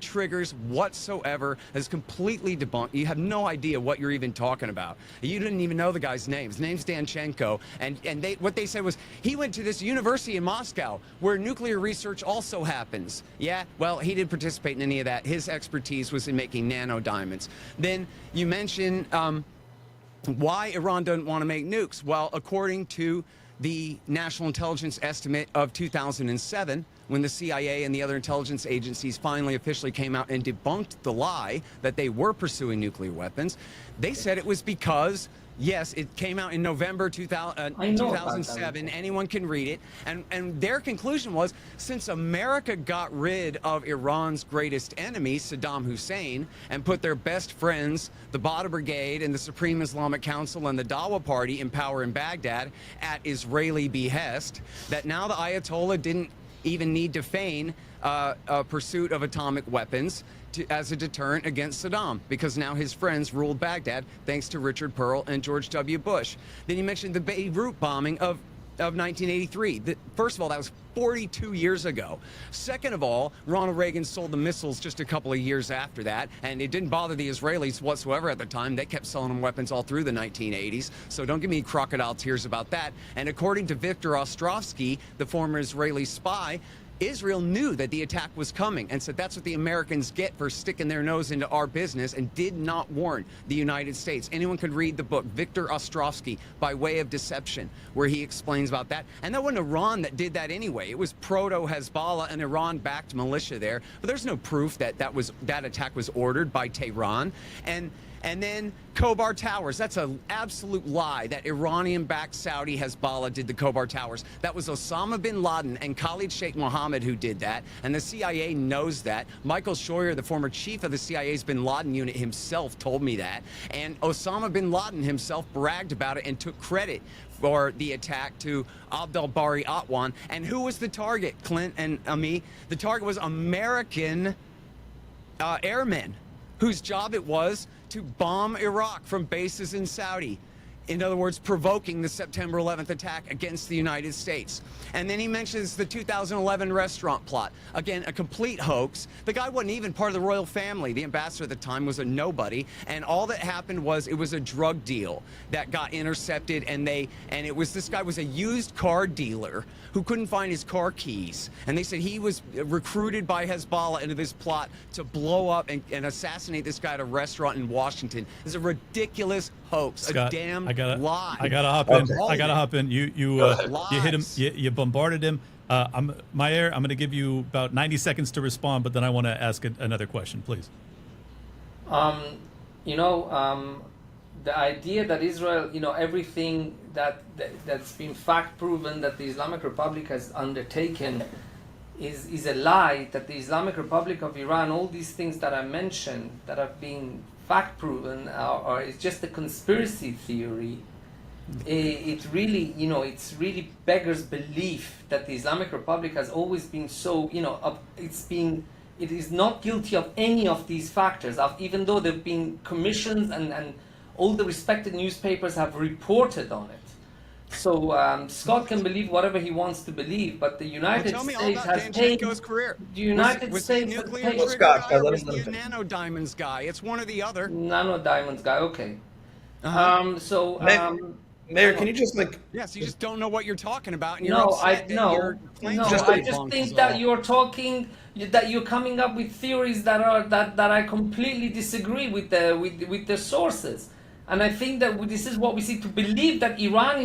triggers whatsoever. Is completely debunked. You have no idea what you're even talking about. You didn't even know the guy's name. His name's Danchenko, and what they said was he went to this university in Moscow where nuclear research also happens. Yeah, well, he didn't participate in any of that. His expertise was in making nano diamonds. Then you mentioned why Iran doesn't want to make nukes. Well, according to the National Intelligence Estimate of 2007, when the CIA and the other intelligence agencies finally officially came out and debunked the lie that they were pursuing nuclear weapons, they said it was because, yes, it came out in November 2007. Anyone can read it. And their conclusion was, since America got rid of Iran's greatest enemy, Saddam Hussein, and put their best friends, the Badr Brigade and the Supreme Islamic Council and the Dawa Party in power in Baghdad at Israeli behest, that now the Ayatollah didn't even need to feign a pursuit of atomic weapons as a deterrent against Saddam, because now his friends ruled Baghdad thanks to Richard Pearl and George W. Bush. Then you mentioned the Beirut bombing of 1983. First of all, that was 42 years ago. Second of all, Ronald Reagan sold the missiles just a couple of years after that, and it didn't bother the Israelis whatsoever at the time. They kept selling them weapons all through the 1980s, so don't give me crocodile tears about that. And according to Viktor Ostrovsky, the former Israeli spy, Israel knew that the attack was coming and said that's what the Americans get for sticking their nose into our business, and did not warn the United States. Anyone could read the book, Viktor Ostrovsky, By Way of Deception, where he explains about that. And that wasn't Iran that did that anyway. It was proto-Hezbollah and Iran-backed militia there. But there's no proof that that attack was ordered by Tehran. And then Khobar Towers, that's an absolute lie that Iranian-backed Saudi Hezbollah did the Khobar Towers. That was Osama bin Laden and Khalid Sheikh Mohammed who did that, and the CIA knows that. Michael Scheuer, the former chief of the CIA's bin Laden unit himself, told me that. And Osama bin Laden himself bragged about it and took credit for the attack to Abdel Bari Atwan. And who was the target, Clint and Ami? The target was American airmen, whose job it was to bomb Iraq from bases in Saudi. In other words, provoking the September 11th attack against the United States. And then he mentions the 2011 restaurant plot. Again, a complete hoax. The guy wasn't even part of the royal family. The ambassador at the time was a nobody. And all that happened was it was a drug deal that got intercepted, and this guy was a used car dealer who couldn't find his car keys. And they said he was recruited by Hezbollah into this plot to blow up and assassinate this guy at a restaurant in Washington. It's a ridiculous hoax. Scott, a damn lie. I gotta hop in. Okay. I gotta hop in. You hit him. You bombarded him. Meir, I'm going to give you about 90 seconds to respond, but then I want to ask another question, please. The idea that Israel, everything that's been fact proven that the Islamic Republic has undertaken is a lie. That the Islamic Republic of Iran, all these things that I mentioned that have been fact proven, or it's just a conspiracy theory. It really, it's really beggars belief that the Islamic Republic has always been so, it is not guilty of any of these factors, even though there have been commissions and all the respected newspapers have reported on it. So Scott can believe whatever he wants to believe, but the United States has paid. Career. The United was States he a has nuclear paid. trigger Scott, guy, or let was him he a finish. nano diamonds guy? It's one or the other. Nano diamonds guy. Okay. Mayor, can you just Yes, you just don't know what you're talking about, and you're No, upset that your claims are I just debunked think is that all. you're coming up with theories that I completely disagree with the sources, and I think that this is what we see. To believe that Iran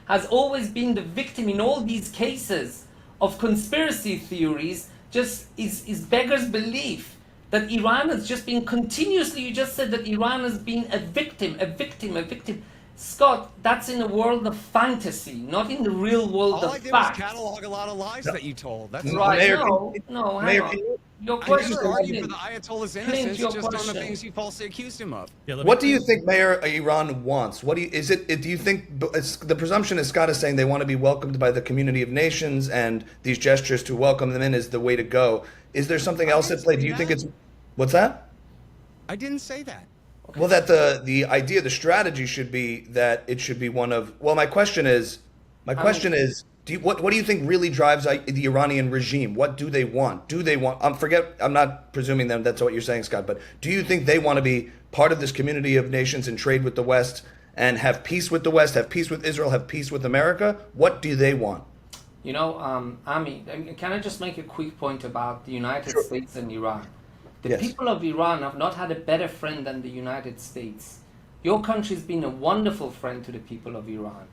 has always been the victim in all these cases of conspiracy theories just is beggars belief. That Iran has just been continuously. You just said that Iran has been a victim. Scott, that's in a world of fantasy, not in the real world All of I did was fact. catalog a lot of lies that you told. That's Right? Mayor, No, hang Mayor, on. Your I question, never argue for Clint, the Ayatollah's Clint, innocence, your just on the question. things you falsely accused him of. Yeah, let me- What do you think, Meir, Iran wants? What do you, is it? Do you think the presumption is Scott is saying they want to be welcomed by the community of nations, and these gestures to welcome them in is the way to go? Is there something else at play? Do you think it's what's that? I didn't say that. Well, that the idea, the strategy should be that it should be one of. Well, my question is, what do you think really drives the Iranian regime? What do they want? Do they want? I'm not presuming them. That's what you're saying, Scott. But do you think they want to be part of this community of nations and trade with the West and have peace with the West, have peace with Israel, have peace with America? What do they want? You know, Ami, can I just make a quick point about the United States and Iran? The Yes. people of Iran have not had a better friend than the United States. Your country's been a wonderful friend to the people of Iran.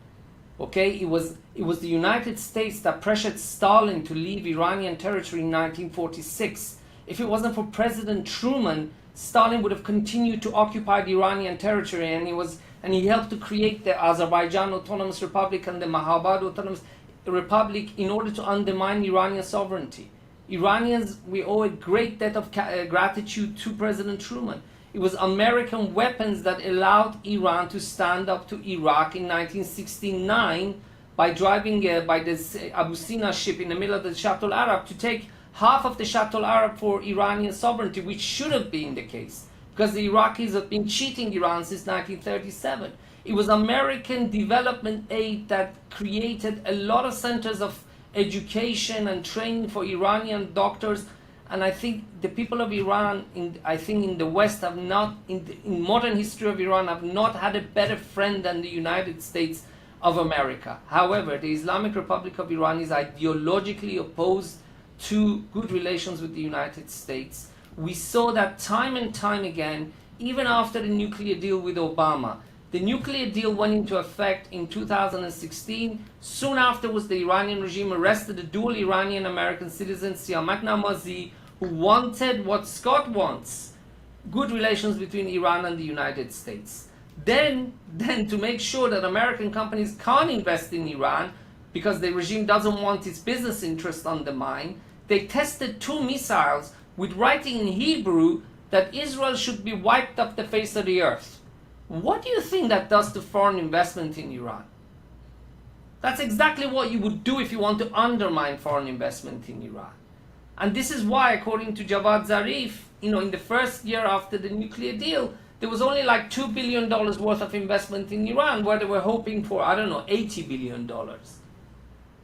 Okay, it was the United States that pressured Stalin to leave Iranian territory in 1946. If it wasn't for President Truman, Stalin would have continued to occupy the Iranian territory, and he helped to create the Azerbaijan Autonomous Republic and the Mahabad Autonomous Republic in order to undermine Iranian sovereignty. Iranians, we owe a great debt of gratitude to President Truman. It was American weapons that allowed Iran to stand up to Iraq in 1969 by driving by this Abu Sina ship in the middle of the Shatt al-Arab to take half of the Shatt al-Arab for Iranian sovereignty, which should have been the case because the Iraqis have been cheating Iran since 1937. It was American development aid that created a lot of centers of education and training for Iranian doctors. And I think the people of Iran, in the West, have not, in modern history of Iran, have not had a better friend than the United States of America. However, the Islamic Republic of Iran is ideologically opposed to good relations with the United States. We saw that time and time again, even after the nuclear deal with Obama. The nuclear deal went into effect in 2016. Soon afterwards, the Iranian regime arrested a dual Iranian-American citizen, Siamak Namazi, who wanted what Scott wants, good relations between Iran and the United States. Then to make sure that American companies can't invest in Iran because the regime doesn't want its business interests undermined, they tested 2 missiles with writing in Hebrew that Israel should be wiped off the face of the earth. What do you think that does to foreign investment in Iran? That's exactly what you would do if you want to undermine foreign investment in Iran. And this is why, according to Javad Zarif, in the first year after the nuclear deal, there was only like $2 billion worth of investment in Iran, where they were hoping for, $80 billion.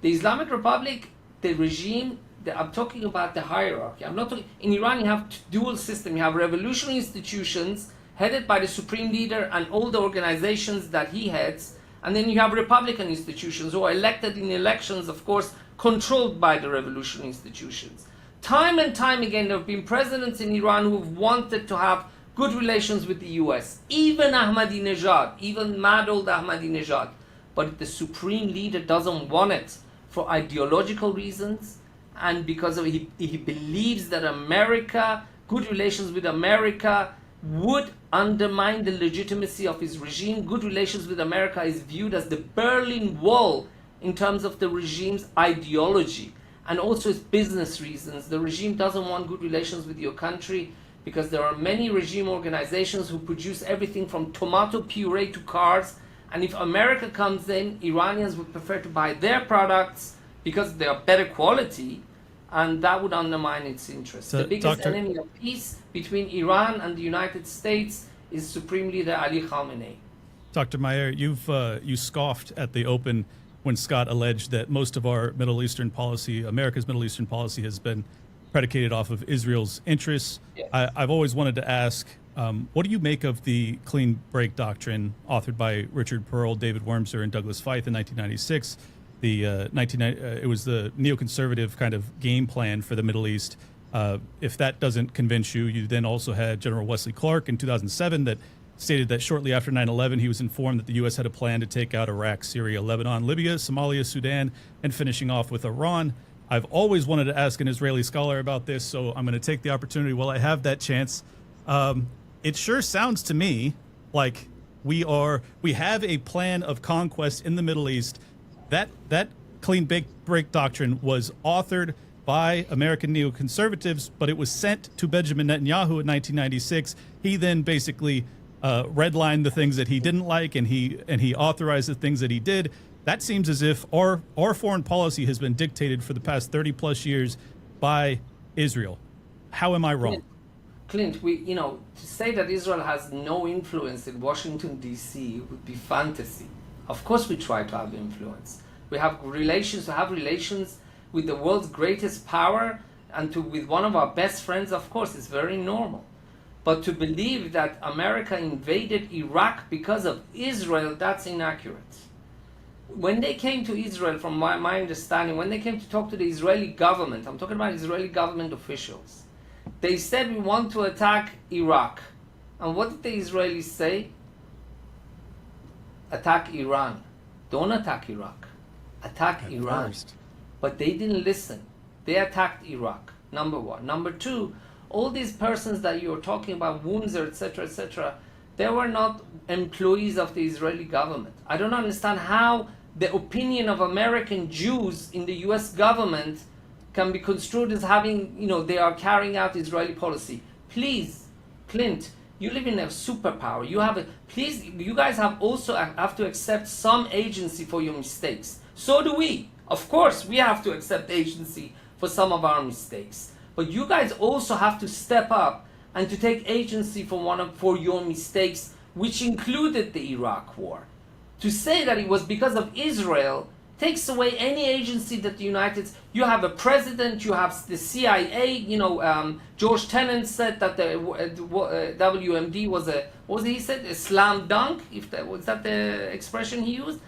The Islamic Republic, the regime, I'm talking about the hierarchy. I'm not talking, in Iran you have dual system. You have revolutionary institutions headed by the supreme leader and all the organizations that he heads. And then you have Republican institutions who are elected in elections, of course, controlled by the revolutionary institutions. Time and time again, there have been presidents in Iran who have wanted to have good relations with the US. Even Ahmadinejad, even mad old Ahmadinejad. But the supreme leader doesn't want it for ideological reasons and because he believes that good relations with America would undermine the legitimacy of his regime. Good relations with America is viewed as the Berlin Wall in terms of the regime's ideology and also its business reasons. The regime doesn't want good relations with your country because there are many regime organizations who produce everything from tomato puree to cars, and if America comes in, Iranians would prefer to buy their products because they are better quality, and that would undermine its interests. So, the biggest Dr. enemy of peace between Iran and the United States is Supreme Leader Ali Khamenei. Dr. Meir, you scoffed at the open when Scott alleged that most of our Middle Eastern policy, America's Middle Eastern policy, has been predicated off of Israel's interests. Yes. I've always wanted to ask, what do you make of the clean break doctrine authored by Richard Pearl, David Wormser, and Douglas Feith in 1996? It was the neoconservative kind of game plan for the Middle East. If that doesn't convince you, you then also had General Wesley Clark in 2007 that stated that shortly after 9/11, he was informed that the U.S. had a plan to take out Iraq, Syria, Lebanon, Libya, Somalia, Sudan, and finishing off with Iran. I've always wanted to ask an Israeli scholar about this, so I'm going to take the opportunity while I have that chance. It sure sounds to me like we have a plan of conquest in the Middle East. That clean break doctrine was authored by American neoconservatives, but it was sent to Benjamin Netanyahu in 1996. He then basically redlined the things that he didn't like, and he authorized the things that he did. That seems as if our foreign policy has been dictated for the past 30 plus years by Israel. How am I wrong? Clint, to say that Israel has no influence in Washington, D.C. would be fantasy. Of course we try to have influence. We have relations with the world's greatest power and with one of our best friends, of course, it's very normal. But to believe that America invaded Iraq because of Israel, that's inaccurate. When they came to Israel, from my understanding, when they came to talk to the Israeli government, I'm talking about Israeli government officials, they said we want to attack Iraq. And what did the Israelis say? Attack Iran. Don't attack Iraq. Attack Iran. First. But they didn't listen. They attacked Iraq, number one. Number two, all these persons that you're talking about, Wunzer, etc., they were not employees of the Israeli government. I don't understand how the opinion of American Jews in the US government can be construed as having, they are carrying out Israeli policy. Please, Clint, you live in a superpower. You guys have to accept some agency for your mistakes. So do we. Of course, we have to accept agency for some of our mistakes. But you guys also have to step up and to take agency for your mistakes, which included the Iraq war. To say that it was because of Israel takes away any agency that the United States. You have a president, you have the CIA. George Tenet said that the WMD was a slam dunk. Was that the expression he used?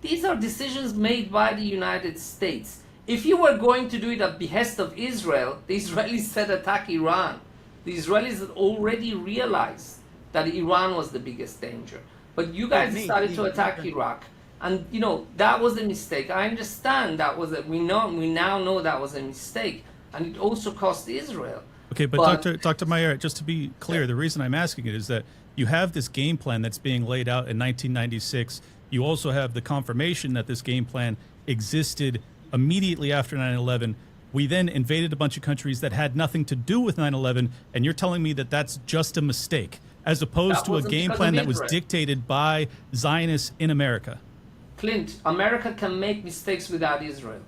These are decisions made by the United States. If you were going to do it at behest of Israel, the Israelis said attack Iran. The Israelis had already realized that Iran was the biggest danger. But you guys decided to attack Iraq. And, that was a mistake. I understand we now know that was a mistake. And it also cost Israel. Okay, but Dr. Meir, just to be clear, the reason I'm asking it is that you have this game plan that's being laid out in 1996. You also have the confirmation that this game plan existed immediately after 9/11. We then invaded a bunch of countries that had nothing to do with 9/11, and you're telling me that that's just a mistake, as opposed to a game plan that was dictated by Zionists in America. Clint, America can make mistakes without Israel.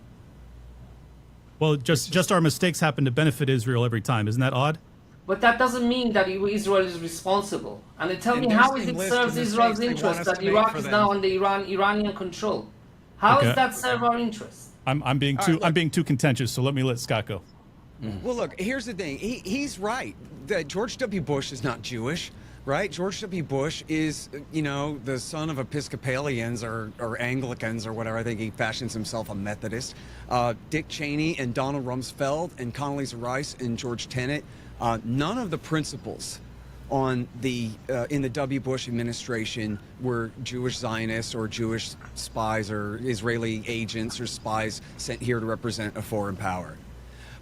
Well, just our mistakes happen to benefit Israel every time. Isn't that odd? But that doesn't mean that Israel is responsible. And tell me, how is it serves Israel's interest that Iraq is now under Iranian control? How does that serve our interest? I'm being too contentious, so let Scott go. Well, look, here's the thing. He's right. That George W. Bush is not Jewish, right? George W. Bush is, the son of Episcopalians or Anglicans or whatever. I think he fashions himself a Methodist. Dick Cheney and Donald Rumsfeld and Condoleezza Rice and George Tenet. None of the principals in the W. Bush administration were Jewish Zionists or Jewish spies or Israeli agents or spies sent here to represent a foreign power.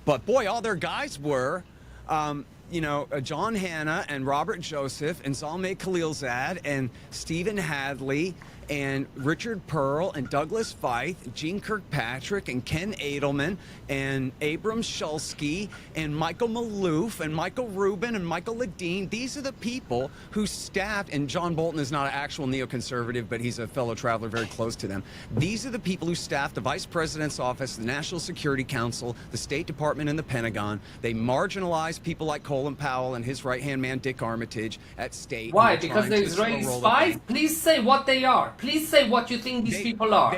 But boy, all their guys were, John Hanna and Robert Joseph and Zalmay Khalilzad and Stephen Hadley and Richard Pearl and Douglas Feith, Gene Kirkpatrick and Ken Edelman and Abram Shulsky and Michael Maloof and Michael Rubin and Michael Ledeen. These are the people who staffed, and John Bolton is not an actual neoconservative, but he's a fellow traveler very close to them. These are the people who staffed the Vice President's office, the National Security Council, the State Department, and the Pentagon. They marginalized people like Colin Powell and his right-hand man, Dick Armitage, at state. Why? Because the Israeli spies? Please say what they are. Please say what you think these people are.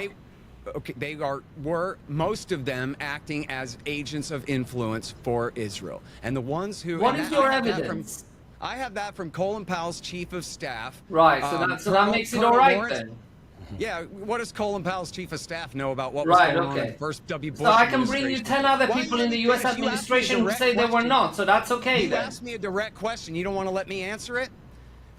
They were most of them acting as agents of influence for Israel, and the ones who. What is your evidence? I have that from Colin Powell's chief of staff. Right. So that makes it all right then. Yeah. What does Colin Powell's chief of staff know about what was going on in the first W. Bush? So I can bring you 10 other people in the U.S. administration who say they were not. So that's okay you then. You asked me a direct question. You don't want to let me answer it?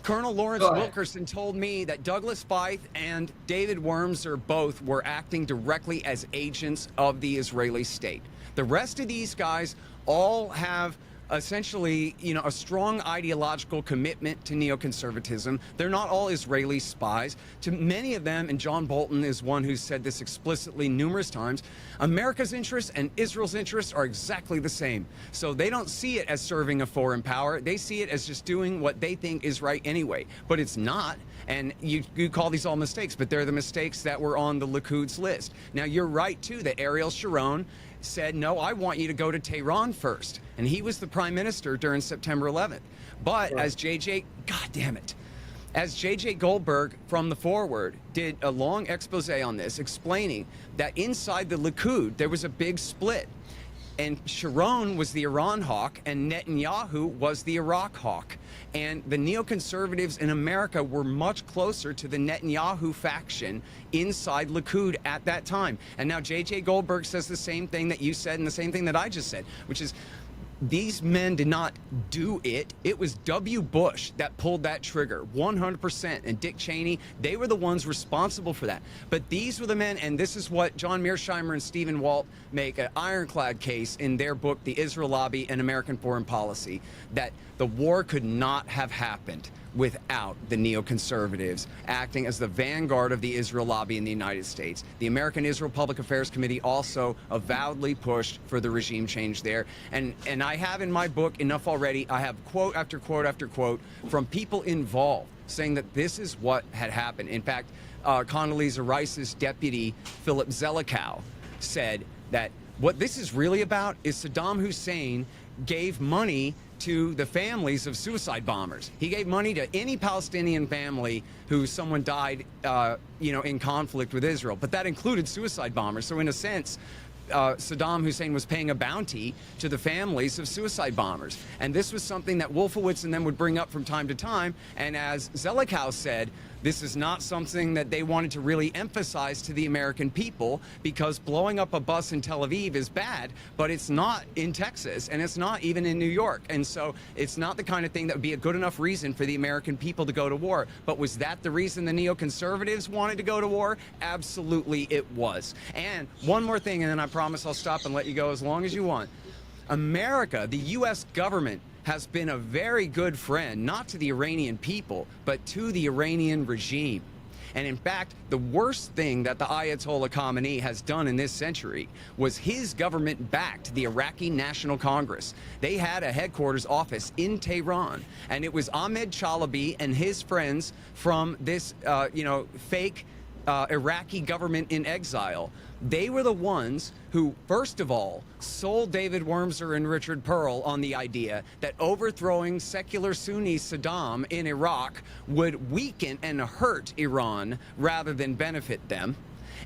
Colonel Lawrence Wilkerson told me that Douglas Feith and David Wormser both were acting directly as agents of the Israeli state. The rest of these guys all have essentially, a strong ideological commitment to neoconservatism. They're not all Israeli spies. To many of them, and John Bolton is one who said this explicitly numerous times, America's interests and Israel's interests are exactly the same. So they don't see it as serving a foreign power. They see it as just doing what they think is right anyway. But it's not. And you call these all mistakes, but they're the mistakes that were on the Likud's list. Now, you're right, too, that Ariel Sharon said, no, I want you to go to Tehran first. And he was the prime minister during September 11th. But as God damn it, as J.J. Goldberg from The Forward did a long expose on this, explaining that inside the Likud, there was a big split. And Sharon was the Iran hawk, and Netanyahu was the Iraq hawk. And the neoconservatives in America were much closer to the Netanyahu faction inside Likud at that time. And now J.J. Goldberg says the same thing that you said and the same thing that I just said, which is these men did not do it. It was W. Bush that pulled that trigger, 100%. And Dick Cheney, they were the ones responsible for that. But these were the men, and this is what John Mearsheimer and Stephen Walt make an ironclad case in their book, The Israel Lobby and American Foreign Policy, that the war could not have happened without the neoconservatives acting as the vanguard of the Israel lobby in the United States. The American Israel Public Affairs Committee also avowedly pushed for the regime change there. And I have in my book enough already. I have quote after quote after quote from people involved saying that this is what had happened. In fact, Condoleezza Rice's deputy, Philip Zelikow, said that what this is really about is Saddam Hussein gave money to the families of suicide bombers. He gave money to any Palestinian family who someone died, in conflict with Israel. But that included suicide bombers. So in a sense, Saddam Hussein was paying a bounty to the families of suicide bombers. And this was something that Wolfowitz and them would bring up from time to time. And as Zelikow said, this is not something that they wanted to really emphasize to the American people, because blowing up a bus in Tel Aviv is bad, but it's not in Texas, and it's not even in New York. And so it's not the kind of thing that would be a good enough reason for the American people to go to war. But was that the reason the neoconservatives wanted to go to war? Absolutely it was. And one more thing, and then I promise I'll stop and let you go as long as you want. America, the U.S. government, has been a very good friend, not to the Iranian people, but to the Iranian regime. And in fact, the worst thing that the Ayatollah Khamenei has done in this century was his government backed the Iraqi National Congress. They had a headquarters office in Tehran, and it was Ahmed Chalabi and his friends from this, fake Iraqi government in exile. They were the ones who, first of all, sold David Wormser and Richard Pearl on the idea that overthrowing secular Sunni Saddam in Iraq would weaken and hurt Iran rather than benefit them.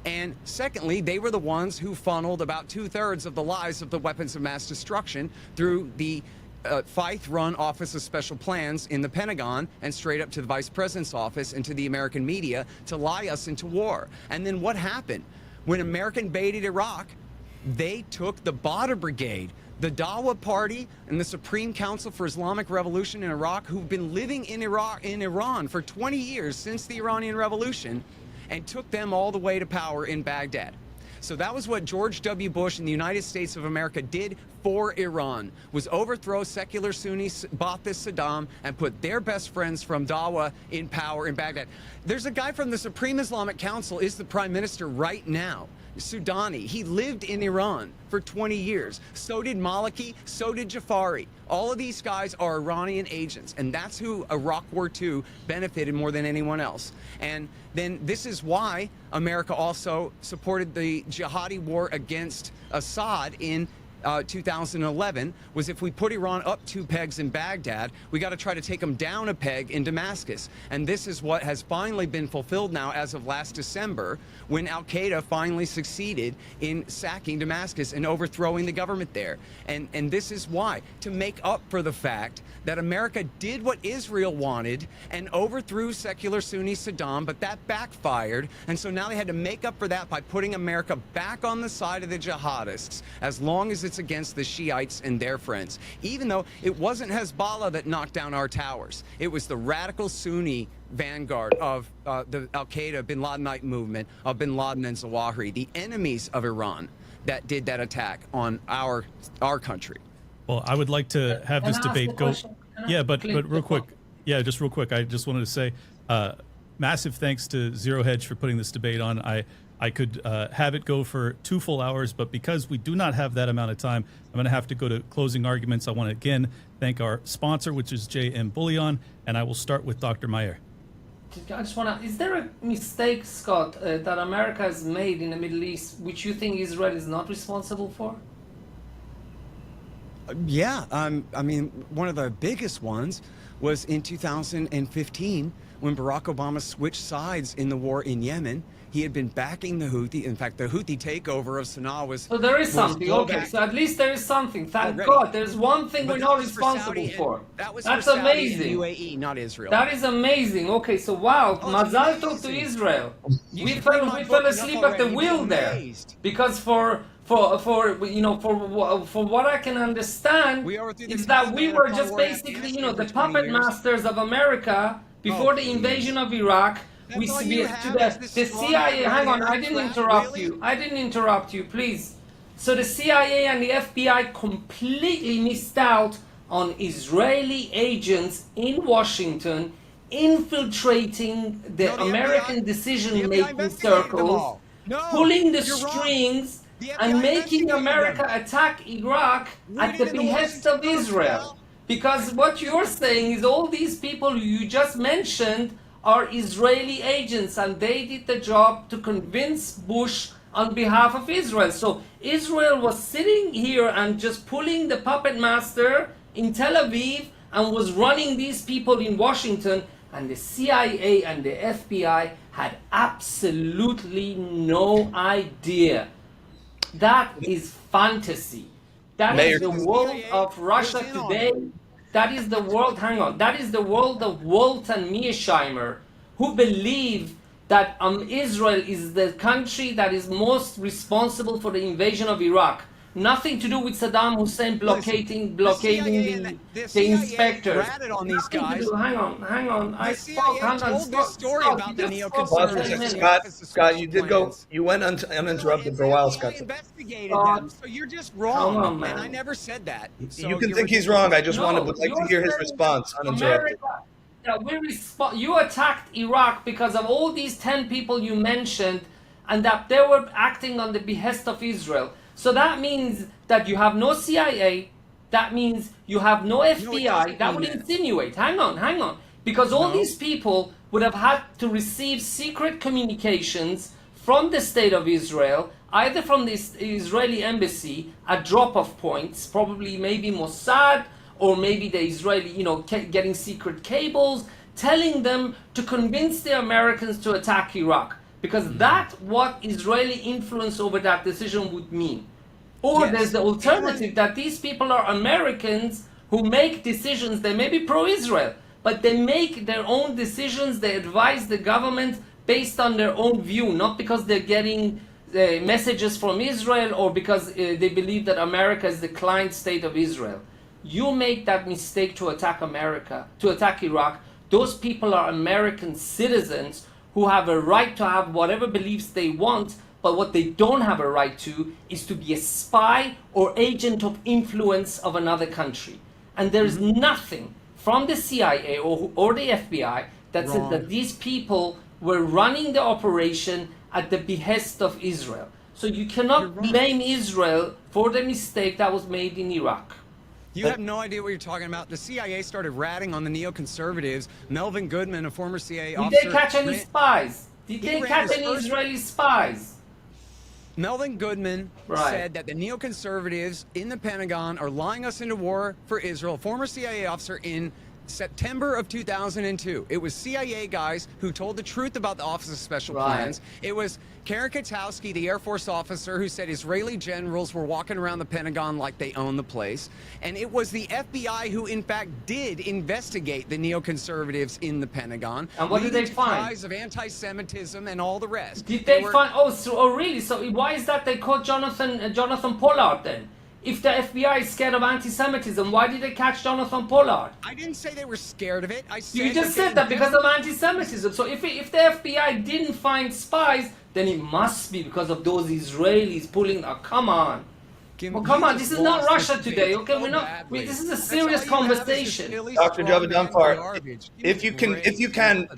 And secondly, they were the ones who funneled about 2/3 of the lies of the weapons of mass destruction through the Feith-run Office of Special Plans in the Pentagon and straight up to the Vice President's office and to the American media to lie us into war. And then what happened? When America invaded Iraq, they took the Badr Brigade, the Dawa Party, and the Supreme Council for Islamic Revolution in Iraq, who've been living in Iran for 20 years since the Iranian Revolution, and took them all the way to power in Baghdad. So that was what George W. Bush and the United States of America did for Iran, was overthrow secular Sunni Ba'athist Saddam and put their best friends from Dawa in power in Baghdad. There's a guy from the Supreme Islamic Council is the prime minister right now, Sudani. He lived in Iran for 20 years. So did Maliki, so did Jafari. All of these guys are Iranian agents, and that's who Iraq War II benefited more than anyone else. And then this is why America also supported the jihadi war against Assad in 2011, was if we put Iran up 2 pegs in Baghdad, we got to try to take them down a peg in Damascus. And this is what has finally been fulfilled now as of last December, when Al-Qaeda finally succeeded in sacking Damascus and overthrowing the government there. And this is why, to make up for the fact that America did what Israel wanted and overthrew secular Sunni Saddam, but that backfired. And so now they had to make up for that by putting America back on the side of the jihadists, as long as it's against the Shiites and their friends. Even though it wasn't Hezbollah that knocked down our towers, it was the radical Sunni vanguard of the Al-Qaeda bin Ladenite movement of bin Laden and Zawahiri, the enemies of Iran, that did that attack on our country. Well, I would like to have this Can I ask debate a go. question? Can I- Yeah, but please, real quick. Yeah, just real quick. I just wanted to say, massive thanks to ZeroHedge for putting this debate on. I could have it go for 2 full hours, but because we do not have that amount of time, I'm going to have to go to closing arguments. I want to again thank our sponsor, which is JM Bullion, and I will start with Dr. Meir. I just want to. Is there a mistake, Scott, that America has made in the Middle East, which you think Israel is not responsible for? Yeah, I mean, one of the biggest ones was in 2015 when Barack Obama switched sides in the war in Yemen. He had been backing the Houthi. In fact, the Houthi takeover of Sana'a was. So there is something. Okay, blowback. so at least there is something. Thank Already. God. There's one thing But we're that not was for responsible Saudi for. and- that was That's for Saudi and amazing. UAE, not Israel. That is amazing. Okay, so wow, Oh, it's Mazal tov to amazing. Israel. You We should read my we book fell enough asleep at the already to be wheel there amazed. because for what I can understand We overthrew the is that we Taliban were upon just war in basically Afghanistan the for 20 puppet years. masters of America before the invasion of Iraq. That's all you have is The this strong CIA. Hang on, I right-hand didn't crap, interrupt really? you. I didn't interrupt you, please. So the CIA and the FBI completely missed out on Israeli agents in Washington infiltrating the No, the American FBI the decision-making FBI investigated them circles, all. No, pulling the you're wrong. strings, The FBI and making investigated America them. attack Iraq Read at it the in the behest Washington of Post, Israel. pal. Because what you're saying is all these people you just mentioned are Israeli agents, and they did the job to convince Bush on behalf of Israel. So Israel was sitting here and just pulling the puppet master in Tel Aviv and was running these people in Washington, and the CIA and the FBI had absolutely no idea. That is fantasy. That Meir, is the world of Russia Listen on today. That is the world, hang on, that is the world of Walt and Mearsheimer, who believe that Israel is the country that is most responsible for the invasion of Iraq. Nothing to do with Saddam Hussein blockading the inspectors. ratted on these Nothing to guys. do- Hang on. I The spoke. CIA Hang on. told this story Scott, about the you just spoke Pause for for a 10 second. minutes. Scott, you did go. You went uninterrupted for a while, Scott. Investigated Scott. them, so you're just wrong. Come on, man. And I never said that. So You can you're think he's ridiculous. wrong. I just would like to you're hear his saying response uninterrupted. America, you attacked Iraq because of all these 10 people you mentioned, and that they were acting on the behest of Israel. So that means that you have no CIA, that means you have no FBI, doesn't that mean would that. insinuate, hang on, because all No. these people would have had to receive secret communications from the state of Israel, either from the Israeli embassy at drop-off points, probably maybe Mossad, or maybe the Israeli, getting secret cables, telling them to convince the Americans to attack Iraq. Because that's what Israeli influence over that decision would mean. Or Yes. there's the alternative that these people are Americans who make decisions. They may be pro-Israel, but they make their own decisions. They advise the government based on their own view, not because they're getting messages from Israel or because they believe that America is the client state of Israel. You make that mistake to attack America, to attack Iraq. Those people are American citizens who have a right to have whatever beliefs they want, but what they don't have a right to is to be a spy or agent of influence of another country. And there's nothing from the CIA or the FBI that says that these people were running the operation at the behest of Israel. So you cannot blame Israel for the mistake that was made in Iraq. You have no idea what you're talking about. The CIA started ratting on the neoconservatives. Melvin Goodman, a former CIA Did officer. they catch any spies? Did he they ran catch his any first- Israeli spies? Melvin Goodman Right. said that the neoconservatives in the Pentagon are lying us into war for Israel. Former CIA officer in September of 2002. It was CIA guys who told the truth about the Office of Special Right. Plans. It was Karen Katowski, the Air Force officer, who said Israeli generals were walking around the Pentagon like they own the place. And it was the FBI who, in fact, did investigate the neoconservatives in the Pentagon. And what did they leading to find? cries of anti-Semitism and all the rest. Did they were- find? Oh, really? So why is that they caught Jonathan Pollard then? If the FBI is scared of anti-Semitism, why did they catch Jonathan Pollard? I didn't say they were scared of it. I said You just they said that because of anti-Semitism. So if the FBI didn't find spies, then it must be because of those Israelis pulling. Oh, come on. Well, come on, this is not Russia today, okay? This is a serious conversation. Dr. Javedanfar, if you can,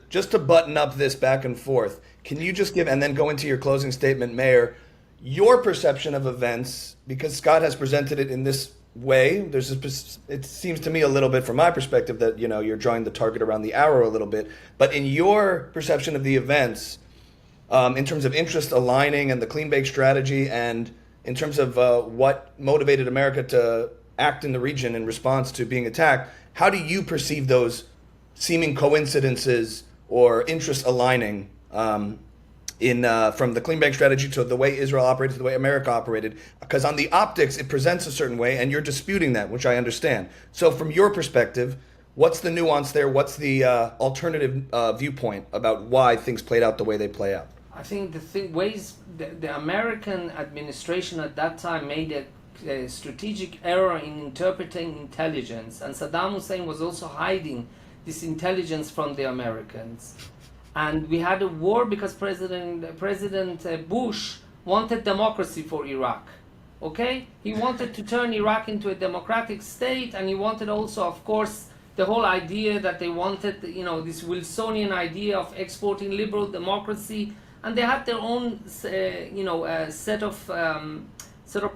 just to button up this back and forth, can you just give, and then go into your closing statement, Meir, your perception of events, because Scott has presented it in this way. It seems to me a little bit from my perspective that, you're drawing the target around the arrow a little bit, but in your perception of the events, in terms of interest aligning and the clean bake strategy, and in terms of what motivated America to act in the region in response to being attacked, how do you perceive those seeming coincidences or interest aligning from the clean bake strategy to the way Israel operated to the way America operated? Because on the optics, it presents a certain way, and you're disputing that, which I understand. So from your perspective, what's the nuance there? What's the alternative viewpoint about why things played out the way they play out? I think the American administration at that time made a strategic error in interpreting intelligence, and Saddam Hussein was also hiding this intelligence from the Americans. And we had a war because President Bush wanted democracy for Iraq. Okay? He wanted to turn Iraq into a democratic state, and he wanted also, of course, the whole idea that they wanted, this Wilsonian idea of exporting liberal democracy. And they had their own, set of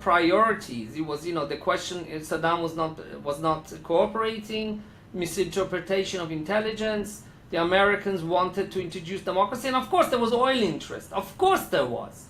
priorities. It was, the question: Saddam was not cooperating, misinterpretation of intelligence. The Americans wanted to introduce democracy, and of course there was oil interest. Of course there was,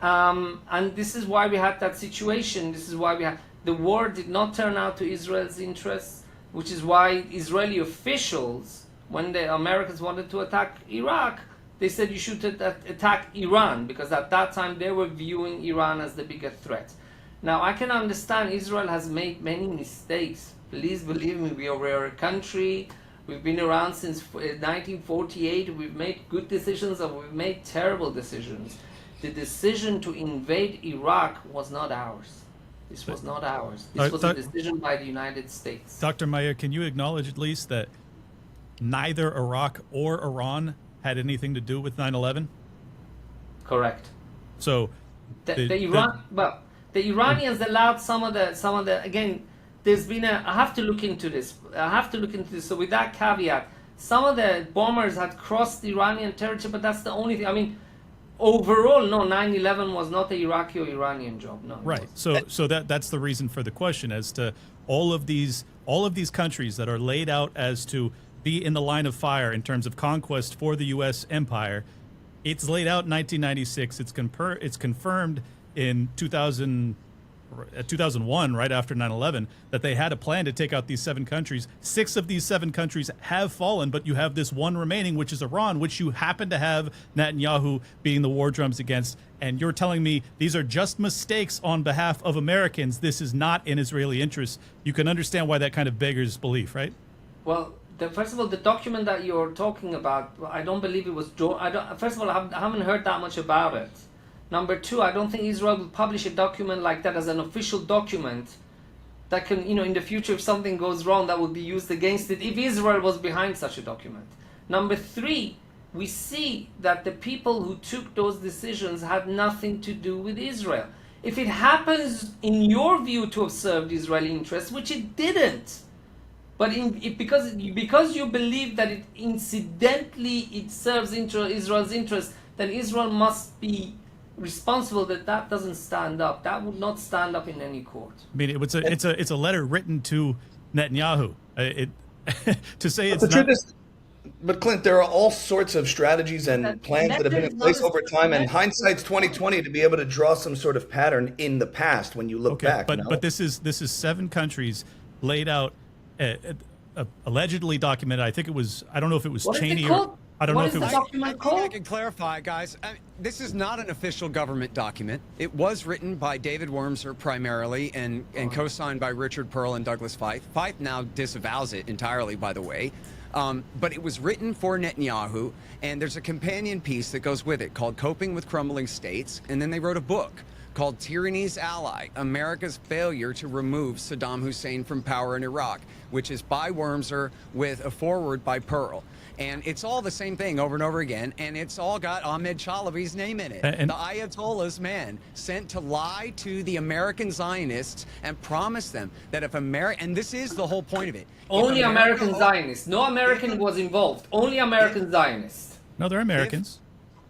and this is why we had that situation. This is why the war did not turn out to Israel's interests, which is why Israeli officials, when the Americans wanted to attack Iraq, they said you should attack Iran, because at that time they were viewing Iran as the bigger threat. Now, I can understand Israel has made many mistakes. Please believe me, we are a country, we've been around since 1948, we've made good decisions and we've made terrible decisions. The decision to invade Iraq was not ours. This was not ours. This was a decision by the United States. Dr. Meir, can you acknowledge at least that neither Iraq or Iran had anything to do with 9/11? Correct. So the Iranians allowed some of the again, there's been I have to look into this. So with that caveat, some of the bombers had crossed the Iranian territory, but that's the only thing. I mean, overall, no, 9/11 was not the Iraqi or Iranian job. No. Right. So that's the reason for the question as to all of these countries that are laid out as to be in the line of fire in terms of conquest for the U.S. empire. It's laid out in 1996. It's confirmed in 2001, right after 9/11, that they had a plan to take out these 7 countries. 6 of these 7 countries have fallen, but you have this one remaining, which is Iran, which you happen to have Netanyahu being the war drums against. And you're telling me these are just mistakes on behalf of Americans. This is not in Israeli interest. You can understand why that kind of beggars belief, right? Well, first of all, the document that you're talking about, I don't believe it was. First of all, I haven't heard that much about it. Number 2, I don't think Israel will publish a document like that as an official document that can, in the future, if something goes wrong, that would be used against it if Israel was behind such a document. Number 3, we see that the people who took those decisions had nothing to do with Israel. If it happens, in your view, to have served Israeli interests, which it didn't, but because you believe that it incidentally serves Israel's interest, then Israel must be responsible. That doesn't stand up. That would not stand up in any court. I mean, it's a letter written to Netanyahu. To say it's the truth is, but Clint, there are all sorts of strategies and plans that have been in place over time, and hindsight's 20/20 to be able to draw some sort of pattern in the past when you look back. But this is 7 countries laid out. Allegedly documented. I think it was. I don't know if it was Cheney or. I don't know if it was. I think I can clarify, guys. This is not an official government document. It was written by David Wormser primarily, and co-signed by Richard Pearl and Douglas Feith. Feith now disavows it entirely, by the way. But it was written for Netanyahu, and there's a companion piece that goes with it called "Coping with Crumbling States," and then they wrote a book called Tyranny's Ally, America's Failure to Remove Saddam Hussein from Power in Iraq, which is by Wormser with a foreword by Pearl. And it's all the same thing over and over again, and it's all got Ahmed Chalabi's name in it. And the Ayatollah's man sent to lie to the American Zionists and promise them that if America, and this is the whole point of it. Only American Zionists. No American was involved. Only American Zionists. No, they're Americans.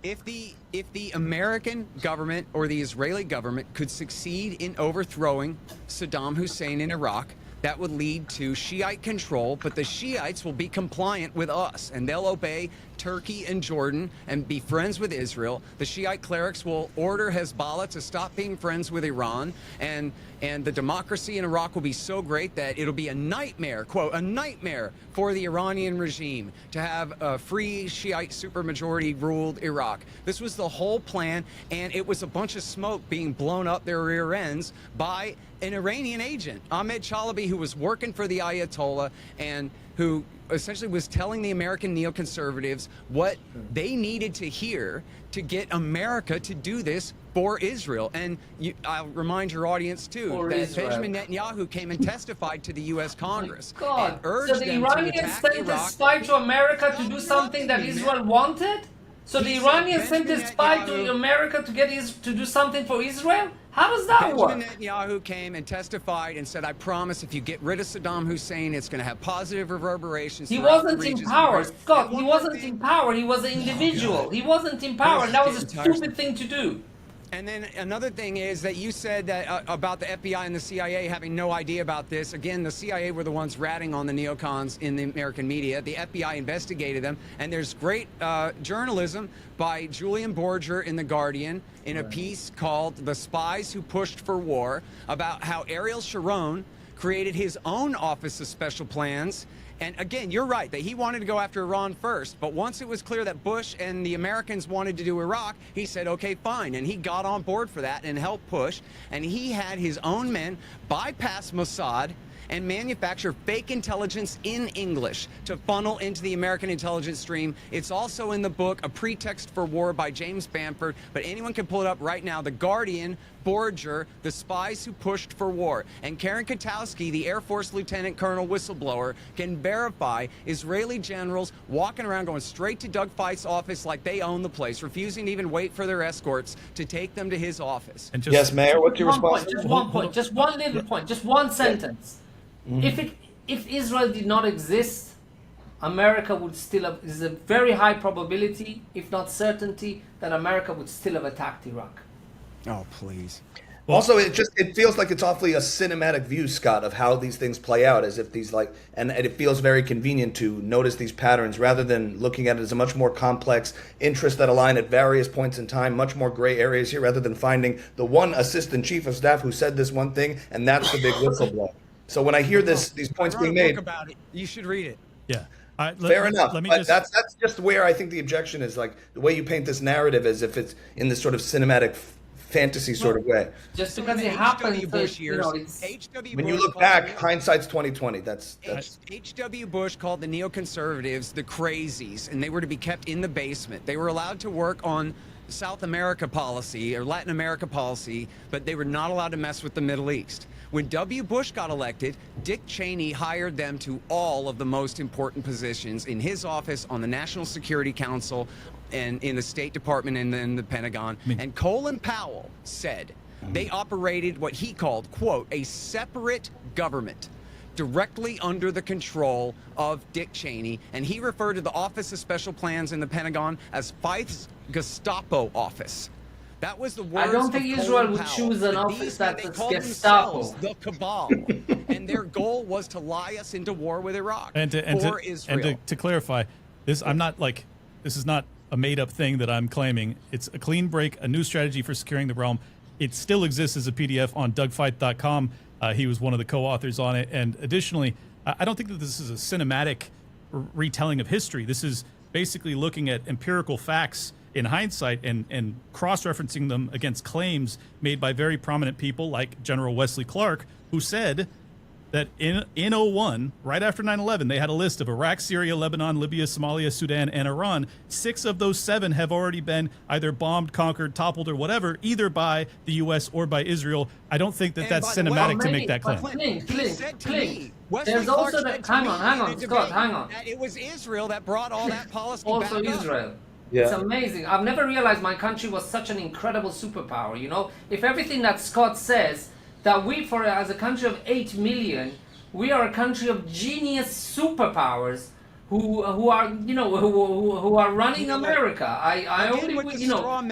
If the American government or the Israeli government could succeed in overthrowing Saddam Hussein in Iraq, that would lead to Shiite control, but the Shiites will be compliant with us, and they'll obey Turkey and Jordan and be friends with Israel. The Shiite clerics will order Hezbollah to stop being friends with Iran, and the democracy in Iraq will be so great that it'll be a nightmare, quote, a nightmare for the Iranian regime to have a free Shiite supermajority ruled Iraq. This was the whole plan, and it was a bunch of smoke being blown up their rear ends by an Iranian agent, Ahmed Chalabi, who was working for the Ayatollah and who essentially was telling the American neoconservatives what they needed to hear to get America to do this for Israel. And I'll remind your audience, too, For that Israel. Benjamin Netanyahu came and testified to the U.S. Congress and God. urged So the them to Iranians attack sent a Iraq. spy to America to do something that Israel wanted? So the He said Iranians sent a Benjamin spy to Netanyahu- America to get to do something for Israel? How does that Benjamin work? Netanyahu came and testified and said, I promise if you get rid of Saddam Hussein, it's going to have positive reverberations. He throughout the wasn't in regions. power, Scott. And He one more wasn't thing- in power. He was an individual. He wasn't in power. And that was a Entire- stupid thing to do. And then another thing is that you said that about the FBI and the CIA having no idea about this. Again, the CIA were the ones ratting on the neocons in the American media. The FBI investigated them, and there's great journalism by Julian Borger in The Guardian in a piece called "The Spies Who Pushed for War" about how Ariel Sharon created his own Office of Special Plans. And again, you're right that he wanted to go after Iran first, but once it was clear that Bush and the Americans wanted to do Iraq, he said, okay, fine. And he got on board for that and helped push. And he had his own men bypass Mossad and manufacture fake intelligence in English to funnel into the American intelligence stream. It's also in the book, A Pretext for War by James Bamford, but anyone can pull it up right now. The Guardian, Borger, The Spies Who Pushed for War. And Karen Katowski, the Air Force Lieutenant Colonel whistleblower, can verify Israeli generals walking around going straight to Doug Feist's office like they own the place, refusing to even wait for their escorts to take them to his office. And just, Yes, Mayor, what's your One response? point, just one point, just one little point, just one sentence. If Israel did not exist, America would still have, is a very high probability, if not certainty, that America would still have attacked Iraq. Oh, please. Also, it feels like it's awfully a cinematic view, Scott, of how these things play out, as if these and it feels very convenient to notice these patterns rather than looking at it as a much more complex interest that align at various points in time, much more gray areas here, rather than finding the one assistant chief of staff who said this one thing, and that's the big whistleblower. So when I hear these points I wrote being a made, book about it. You should read it. yeah. fair enough. Let me But just, that's just where I think the objection is, like the way you paint this narrative as if it's in this sort of cinematic fantasy sort of way. Just So because in it the happened, H.W. Bush years, it's H.W. When you Bush look called back, the- hindsight's 2020. That's H.W. Bush called the neoconservatives the crazies, and they were to be kept in the basement. They were allowed to work on South America policy or Latin America policy, but they were not allowed to mess with the Middle East. When W. Bush got elected, Dick Cheney hired them to all of the most important positions in his office, on the National Security Council, and in the State Department and then the Pentagon. And Colin Powell said they operated what he called, quote, a separate government directly under the control of Dick Cheney. And he referred to the Office of Special Plans in the Pentagon as Feith's Gestapo office. That was the words I don't think of Israel Colin would Powell. choose an But office these men, that's they called Gestapo. themselves the cabal. And their goal was to lie us into war with Iraq and for Israel. to clarify, this this is not a made-up thing that I'm claiming. It's a clean break, a new strategy for securing the realm. It still exists as a PDF on DougFeith.com. He was one of the co-authors on it. And additionally, I don't think that this is a cinematic retelling of history. This is basically looking at empirical facts in hindsight and cross-referencing them against claims made by very prominent people like General Wesley Clark, who said that in '01, right after 9/11, they had a list of Iraq, Syria, Lebanon, Libya, Somalia, Sudan, and Iran. 6 of those 7 have already been either bombed, conquered, toppled, or whatever, either by the U.S. or by Israel. I don't think that that's cinematic to make that claim. There's also that. Hang on, Scott, hang on. It was Israel that brought all that policy Also back up. Israel. Yeah. It's amazing. I've never realized my country was such an incredible superpower. You know, if everything that Scott says, that we, as a country of 8 million, we are a country of genius superpowers who are, you know, who are running America. I only, you know,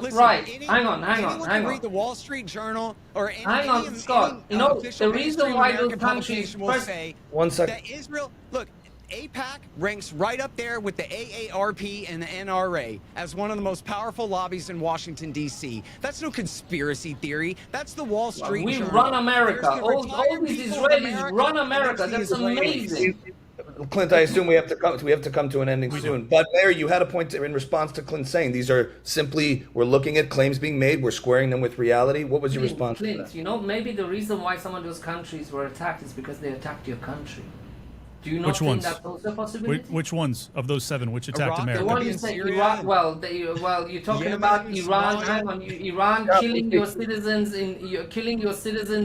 Listen, right. Hang on. Read the Wall Street Journal or any, Hang on, Scott. You know, the reason why those countries will say 1 second. that Israel, look, AIPAC ranks right up there with the AARP and the NRA as one of the most powerful lobbies in Washington, D.C. That's no conspiracy theory. That's the Wall Street We Journal. run America. The All these Israelis run America. That's amazing. Clint, I assume we have to come to an ending soon. But Meir, you had a point in response to Clint saying these are simply, we're looking at claims being made, we're squaring them with reality. What was your response to Clint, that? you know, maybe the reason why some of those countries were attacked is because they attacked your country. Do you not Which think ones? that's also a possibility? Which ones of those 7 which attacked Iraq, The America? one you in say Syria, Iraq. Well, you're talking Yemen, about Iran. Somalia. Hang on, Iran killing your citizens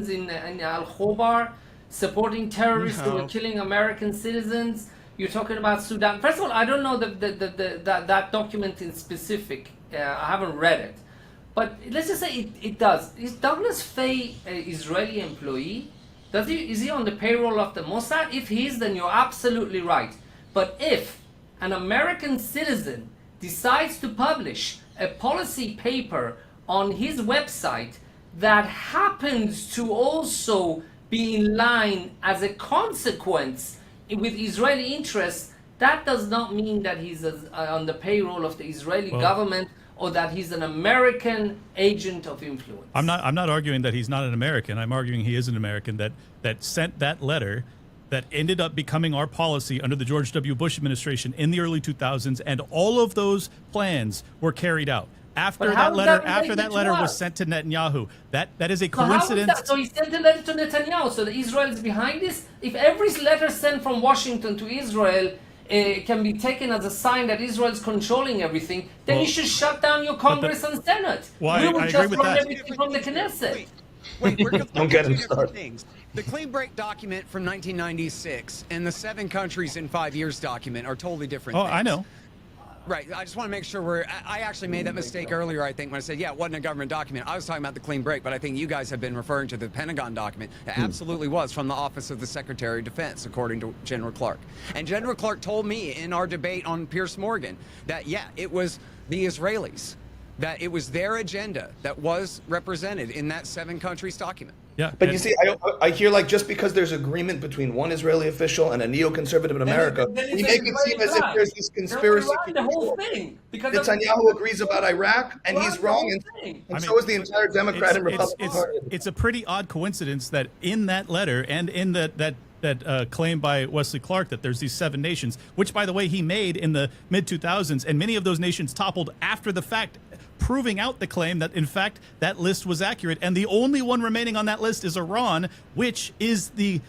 in Al Khobar, supporting terrorists who were killing American citizens. You're talking about Sudan. First of all, I don't know that document in specific. I haven't read it, but let's just say it does. Is Douglas Fay an Israeli employee? Is he on the payroll of the Mossad? If he is, then you're absolutely right. But if an American citizen decides to publish a policy paper on his website that happens to also be in line as a consequence with Israeli interests, that does not mean that he's on the payroll of the Israeli government or that he's an American agent of influence. I'm not arguing that he's not an American. I'm arguing he is an American that sent that letter that ended up becoming our policy under the George W. Bush administration in the early 2000s, and all of those plans were carried out. After that letter was sent to Netanyahu, that is a coincidence. So he sent a letter to Netanyahu, so Israel is behind this? If every letter sent from Washington to Israel can be taken as a sign that Israel is controlling everything, then you should shut down your Congress and Senate. Well, we I will agree just with run that. everything from the Knesset. Wait, we're Don't get him two different started. things. The Clean Break document from 1996 and the 7 countries in 5 years document are totally different Oh, things. I know. Right. I just want to make sure I actually made that mistake earlier, I think, when I said, yeah, it wasn't a government document. I was talking about the Clean Break, but I think you guys have been referring to the Pentagon document. It absolutely was from the Office of the Secretary of Defense, according to General Clark. And General Clark told me in our debate on Pierce Morgan that, yeah, it was the Israelis, that it was their agenda that was represented in that 7 countries document. Yeah, But you see, I hear like just because there's agreement between one Israeli official and a neoconservative in America, we make it seem as if there's this conspiracy. The whole thing. Because Netanyahu agrees about Iraq, and he's wrong, and so is the entire Democrat and Republican Party. It's a pretty odd coincidence that in that letter and in that claim by Wesley Clark that there's these 7 nations, which, by the way, he made in the mid-2000s, and many of those nations toppled after the fact, proving out the claim that, in fact, that list was accurate. And the only one remaining on that list is Iran, which is the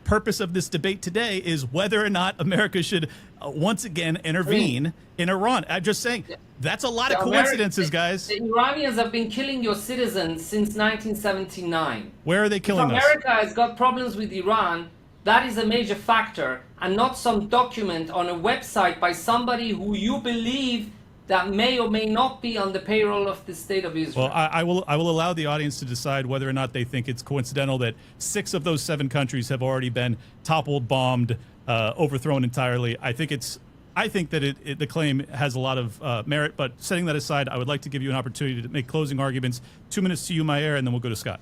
purpose of this debate today, is whether or not America should once again intervene in Iran. I'm just saying, that's a lot of coincidences, guys. The Iranians have been killing your citizens since 1979. Where are they killing us? America has got problems with Iran. That is a major factor, and not some document on a website by somebody who you believe that may or may not be on the payroll of the State of Israel. Well, I will allow the audience to decide whether or not they think it's coincidental that 6 of those 7 countries have already been toppled, bombed, overthrown entirely. I think that the claim has a lot of merit. But setting that aside, I would like to give you an opportunity to make closing arguments. 2 minutes to you, Meir, and then we'll go to Scott.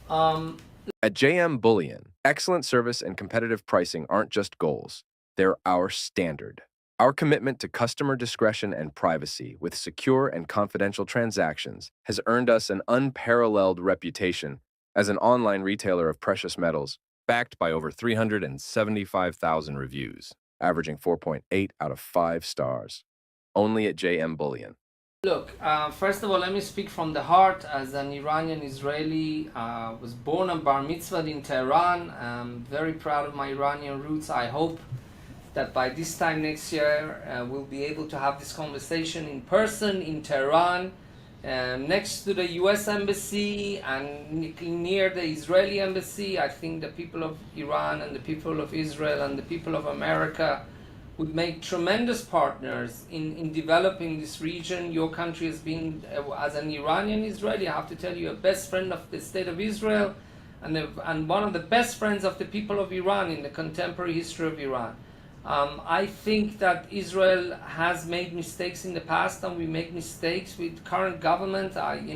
At JM Bullion, excellent service and competitive pricing aren't just goals, they're our standard. Our commitment to customer discretion and privacy with secure and confidential transactions has earned us an unparalleled reputation as an online retailer of precious metals, backed by over 375,000 reviews, averaging 4.8 out of 5 stars. Only at JM Bullion. Look, first of all, let me speak from the heart. As an Iranian Israeli, was born and bar mitzvahed in Tehran. I'm very proud of my Iranian roots. I hope that by this time next year, we'll be able to have this conversation in person in Tehran, next to the US Embassy and near the Israeli Embassy. I think the people of Iran and the people of Israel and the people of America would make tremendous partners in developing this region. Your country has been, as an Iranian Israeli, I have to tell you, a best friend of the state of Israel and one of the best friends of the people of Iran in the contemporary history of Iran. I think that Israel has made mistakes in the past, and we make mistakes with current government. I've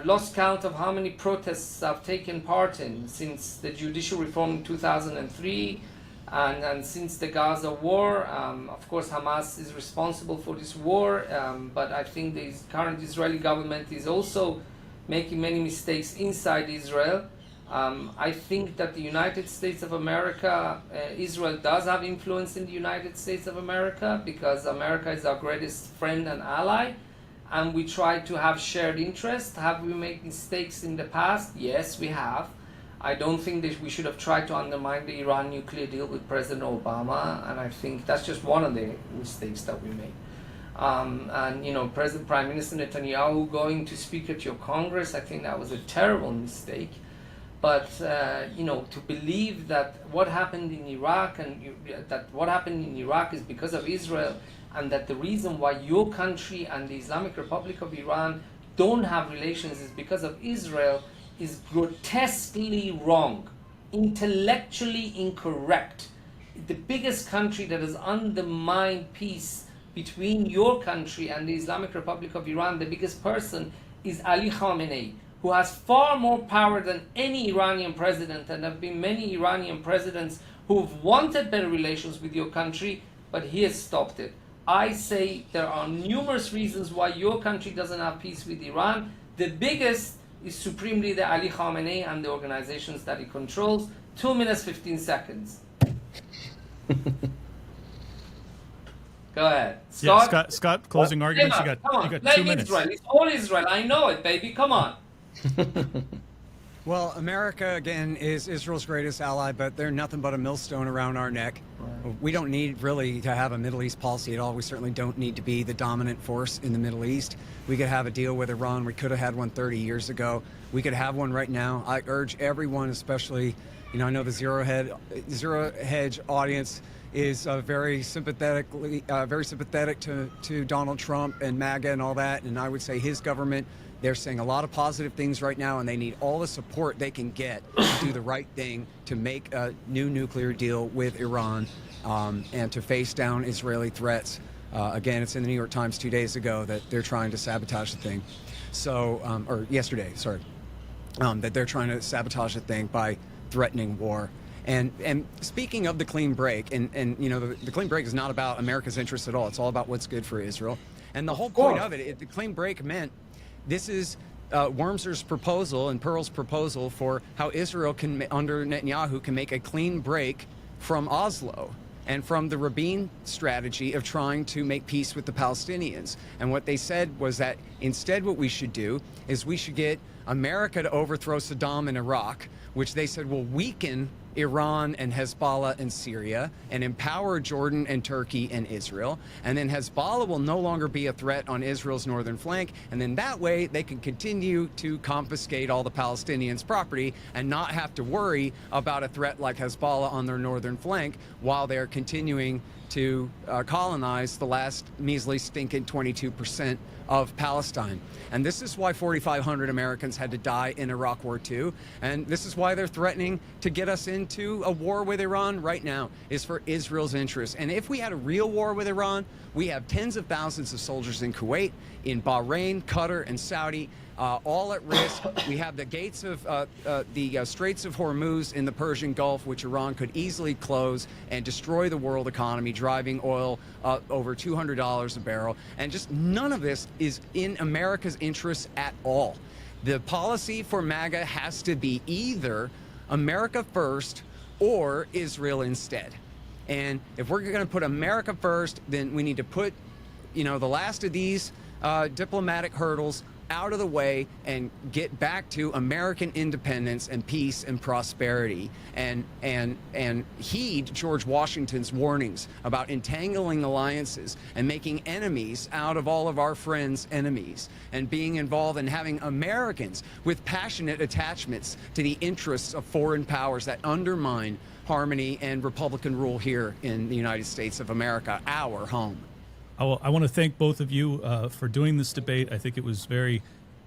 lost count of how many protests I've taken part in since the judicial reform in 2003 and since the Gaza war. Of course, Hamas is responsible for this war, but I think the current Israeli government is also making many mistakes inside Israel. I think that the United States of America, Israel does have influence in the United States of America because America is our greatest friend and ally, and we try to have shared interests. Have we made mistakes in the past? Yes, we have. I don't think that we should have tried to undermine the Iran nuclear deal with President Obama, and I think that's just one of the mistakes that we made. Prime Minister Netanyahu going to speak at your Congress, I think that was a terrible mistake. But to believe that what happened in Iraq is because of Israel, and that the reason why your country and the Islamic Republic of Iran don't have relations is because of Israel is grotesquely wrong, intellectually incorrect. The biggest country that has undermined peace between your country and the Islamic Republic of Iran, the biggest person is Ali Khamenei, who has far more power than any Iranian president, and there have been many Iranian presidents who have wanted better relations with your country, but he has stopped it. I say there are numerous reasons why your country doesn't have peace with Iran. The biggest is Supreme Leader Ali Khamenei and the organizations that he controls. 2 minutes, 15 seconds. Go ahead. Scott? Yeah, Scott, closing arguments. You got 2 minutes. Israel. It's all Israel. I know it, baby. Come on. Well, America, again, is Israel's greatest ally, but they're nothing but a millstone around our neck. Right. We don't need really to have a Middle East policy at all. We certainly don't need to be the dominant force in the Middle East. We could have a deal with Iran. We could have had one 30 years ago. We could have one right now. I urge everyone, especially, I know the ZeroHedge audience is very sympathetic to Donald Trump and MAGA and all that. And I would say his government, they're saying a lot of positive things right now, and they need all the support they can get to do the right thing, to make a new nuclear deal with Iran, and to face down Israeli threats. Again, it's in the New York Times 2 days ago that they're trying to sabotage the thing. So, or yesterday, sorry, that they're trying to sabotage the thing by threatening war. And speaking of the clean break, and the clean break is not about America's interests at all. It's all about what's good for Israel. And the whole point of it, the clean break meant this is Wormser's proposal and Pearl's proposal for how Israel can, under Netanyahu, can make a clean break from Oslo and from the Rabin strategy of trying to make peace with the Palestinians. And what they said was that instead what we should do is we should get America to overthrow Saddam in Iraq, which they said will weaken Iran and Hezbollah and Syria and empower Jordan and Turkey and Israel. And then Hezbollah will no longer be a threat on Israel's northern flank. And then that way they can continue to confiscate all the Palestinians' property and not have to worry about a threat like Hezbollah on their northern flank while they're continuing to colonize the last measly stinking 22% of Palestine. And this is why 4,500 Americans had to die in Iraq War II. And this is why they're threatening to get us into a war with Iran right now, is for Israel's interests. And if we had a real war with Iran, we have tens of thousands of soldiers in Kuwait, in Bahrain, Qatar, and Saudi, all at risk. We have the gates of the Straits of Hormuz in the Persian Gulf, which Iran could easily close and destroy the world economy, driving oil over $200 a barrel. And just none of this is in America's interests at all. The policy for MAGA has to be either America first or Israel instead. And if we're going to put America first, then we need to put the last of these diplomatic hurdles out of the way and get back to American independence and peace and prosperity, and heed George Washington's warnings about entangling alliances and making enemies out of all of our friends' enemies, and being involved in having Americans with passionate attachments to the interests of foreign powers that undermine harmony and Republican rule here in the United States of America, our home. I want to thank both of you for doing this debate. I think it was very,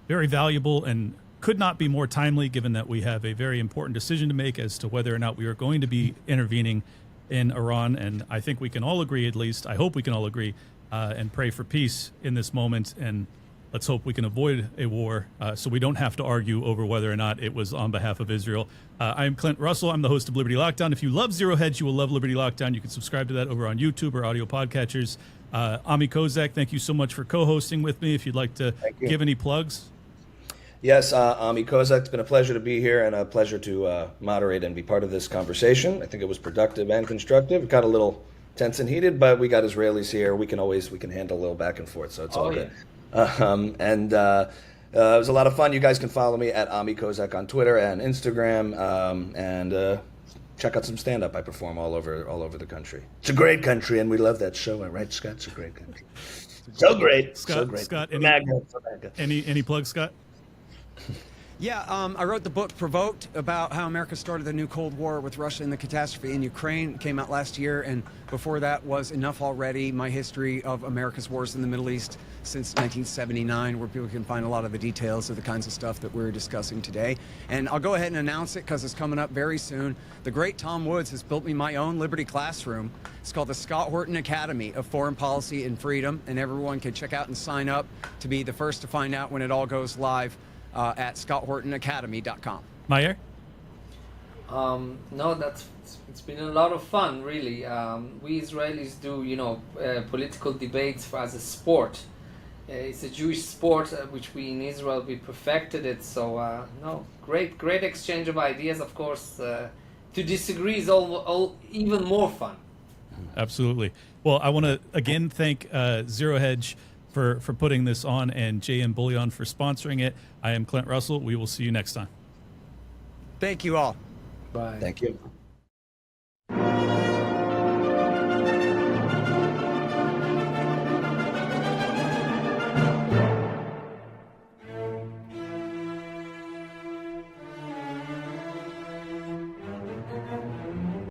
very valuable and could not be more timely, given that we have a very important decision to make as to whether or not we are going to be intervening in Iran. And I think we can all agree, at least, I hope we can all agree, and pray for peace in this moment. And let's hope we can avoid a war so we don't have to argue over whether or not it was on behalf of Israel. I'm Clint Russell. I'm the host of Liberty Lockdown. If you love Zero Hedge, you will love Liberty Lockdown. You can subscribe to that over on YouTube or audio podcatchers. Ami Kozak, thank you so much for co-hosting with me. If you'd like to give any plugs. Yes, Ami Kozak, it's been a pleasure to be here and a pleasure to moderate and be part of this conversation. I think it was productive and constructive. It got a little tense and heated, but we got Israelis here. We can handle a little back and forth, so it's all good. It was a lot of fun. You guys can follow me at Ami Kozak on Twitter and Instagram, and check out some stand-up. I perform all over the country. It's a great country, and we love that show, right, Scott? It's a great country. So great. Scott, any plugs, Scott? Yeah, I wrote the book Provoked about how America started the new Cold War with Russia and the catastrophe in Ukraine. It came out last year, and before that was Enough Already, my history of America's wars in the Middle East since 1979, where people can find a lot of the details of the kinds of stuff that we're discussing today. And I'll go ahead and announce it because it's coming up very soon. The great Tom Woods has built me my own Liberty classroom. It's called the Scott Horton Academy of Foreign Policy and Freedom, and everyone can check out and sign up to be the first to find out when it all goes live at scotthortonacademy.com. Meir? No, it's been a lot of fun, really. We Israelis do, political debates as a sport. It's a Jewish sport, which we in Israel, we perfected it. So, great exchange of ideas. Of course, to disagree is all even more fun. Absolutely. Well, I want to again thank ZeroHedge for putting this on, and JM Bullion for sponsoring it. I am Clint Russell. We will see you next time. Thank you all. Bye. Thank you.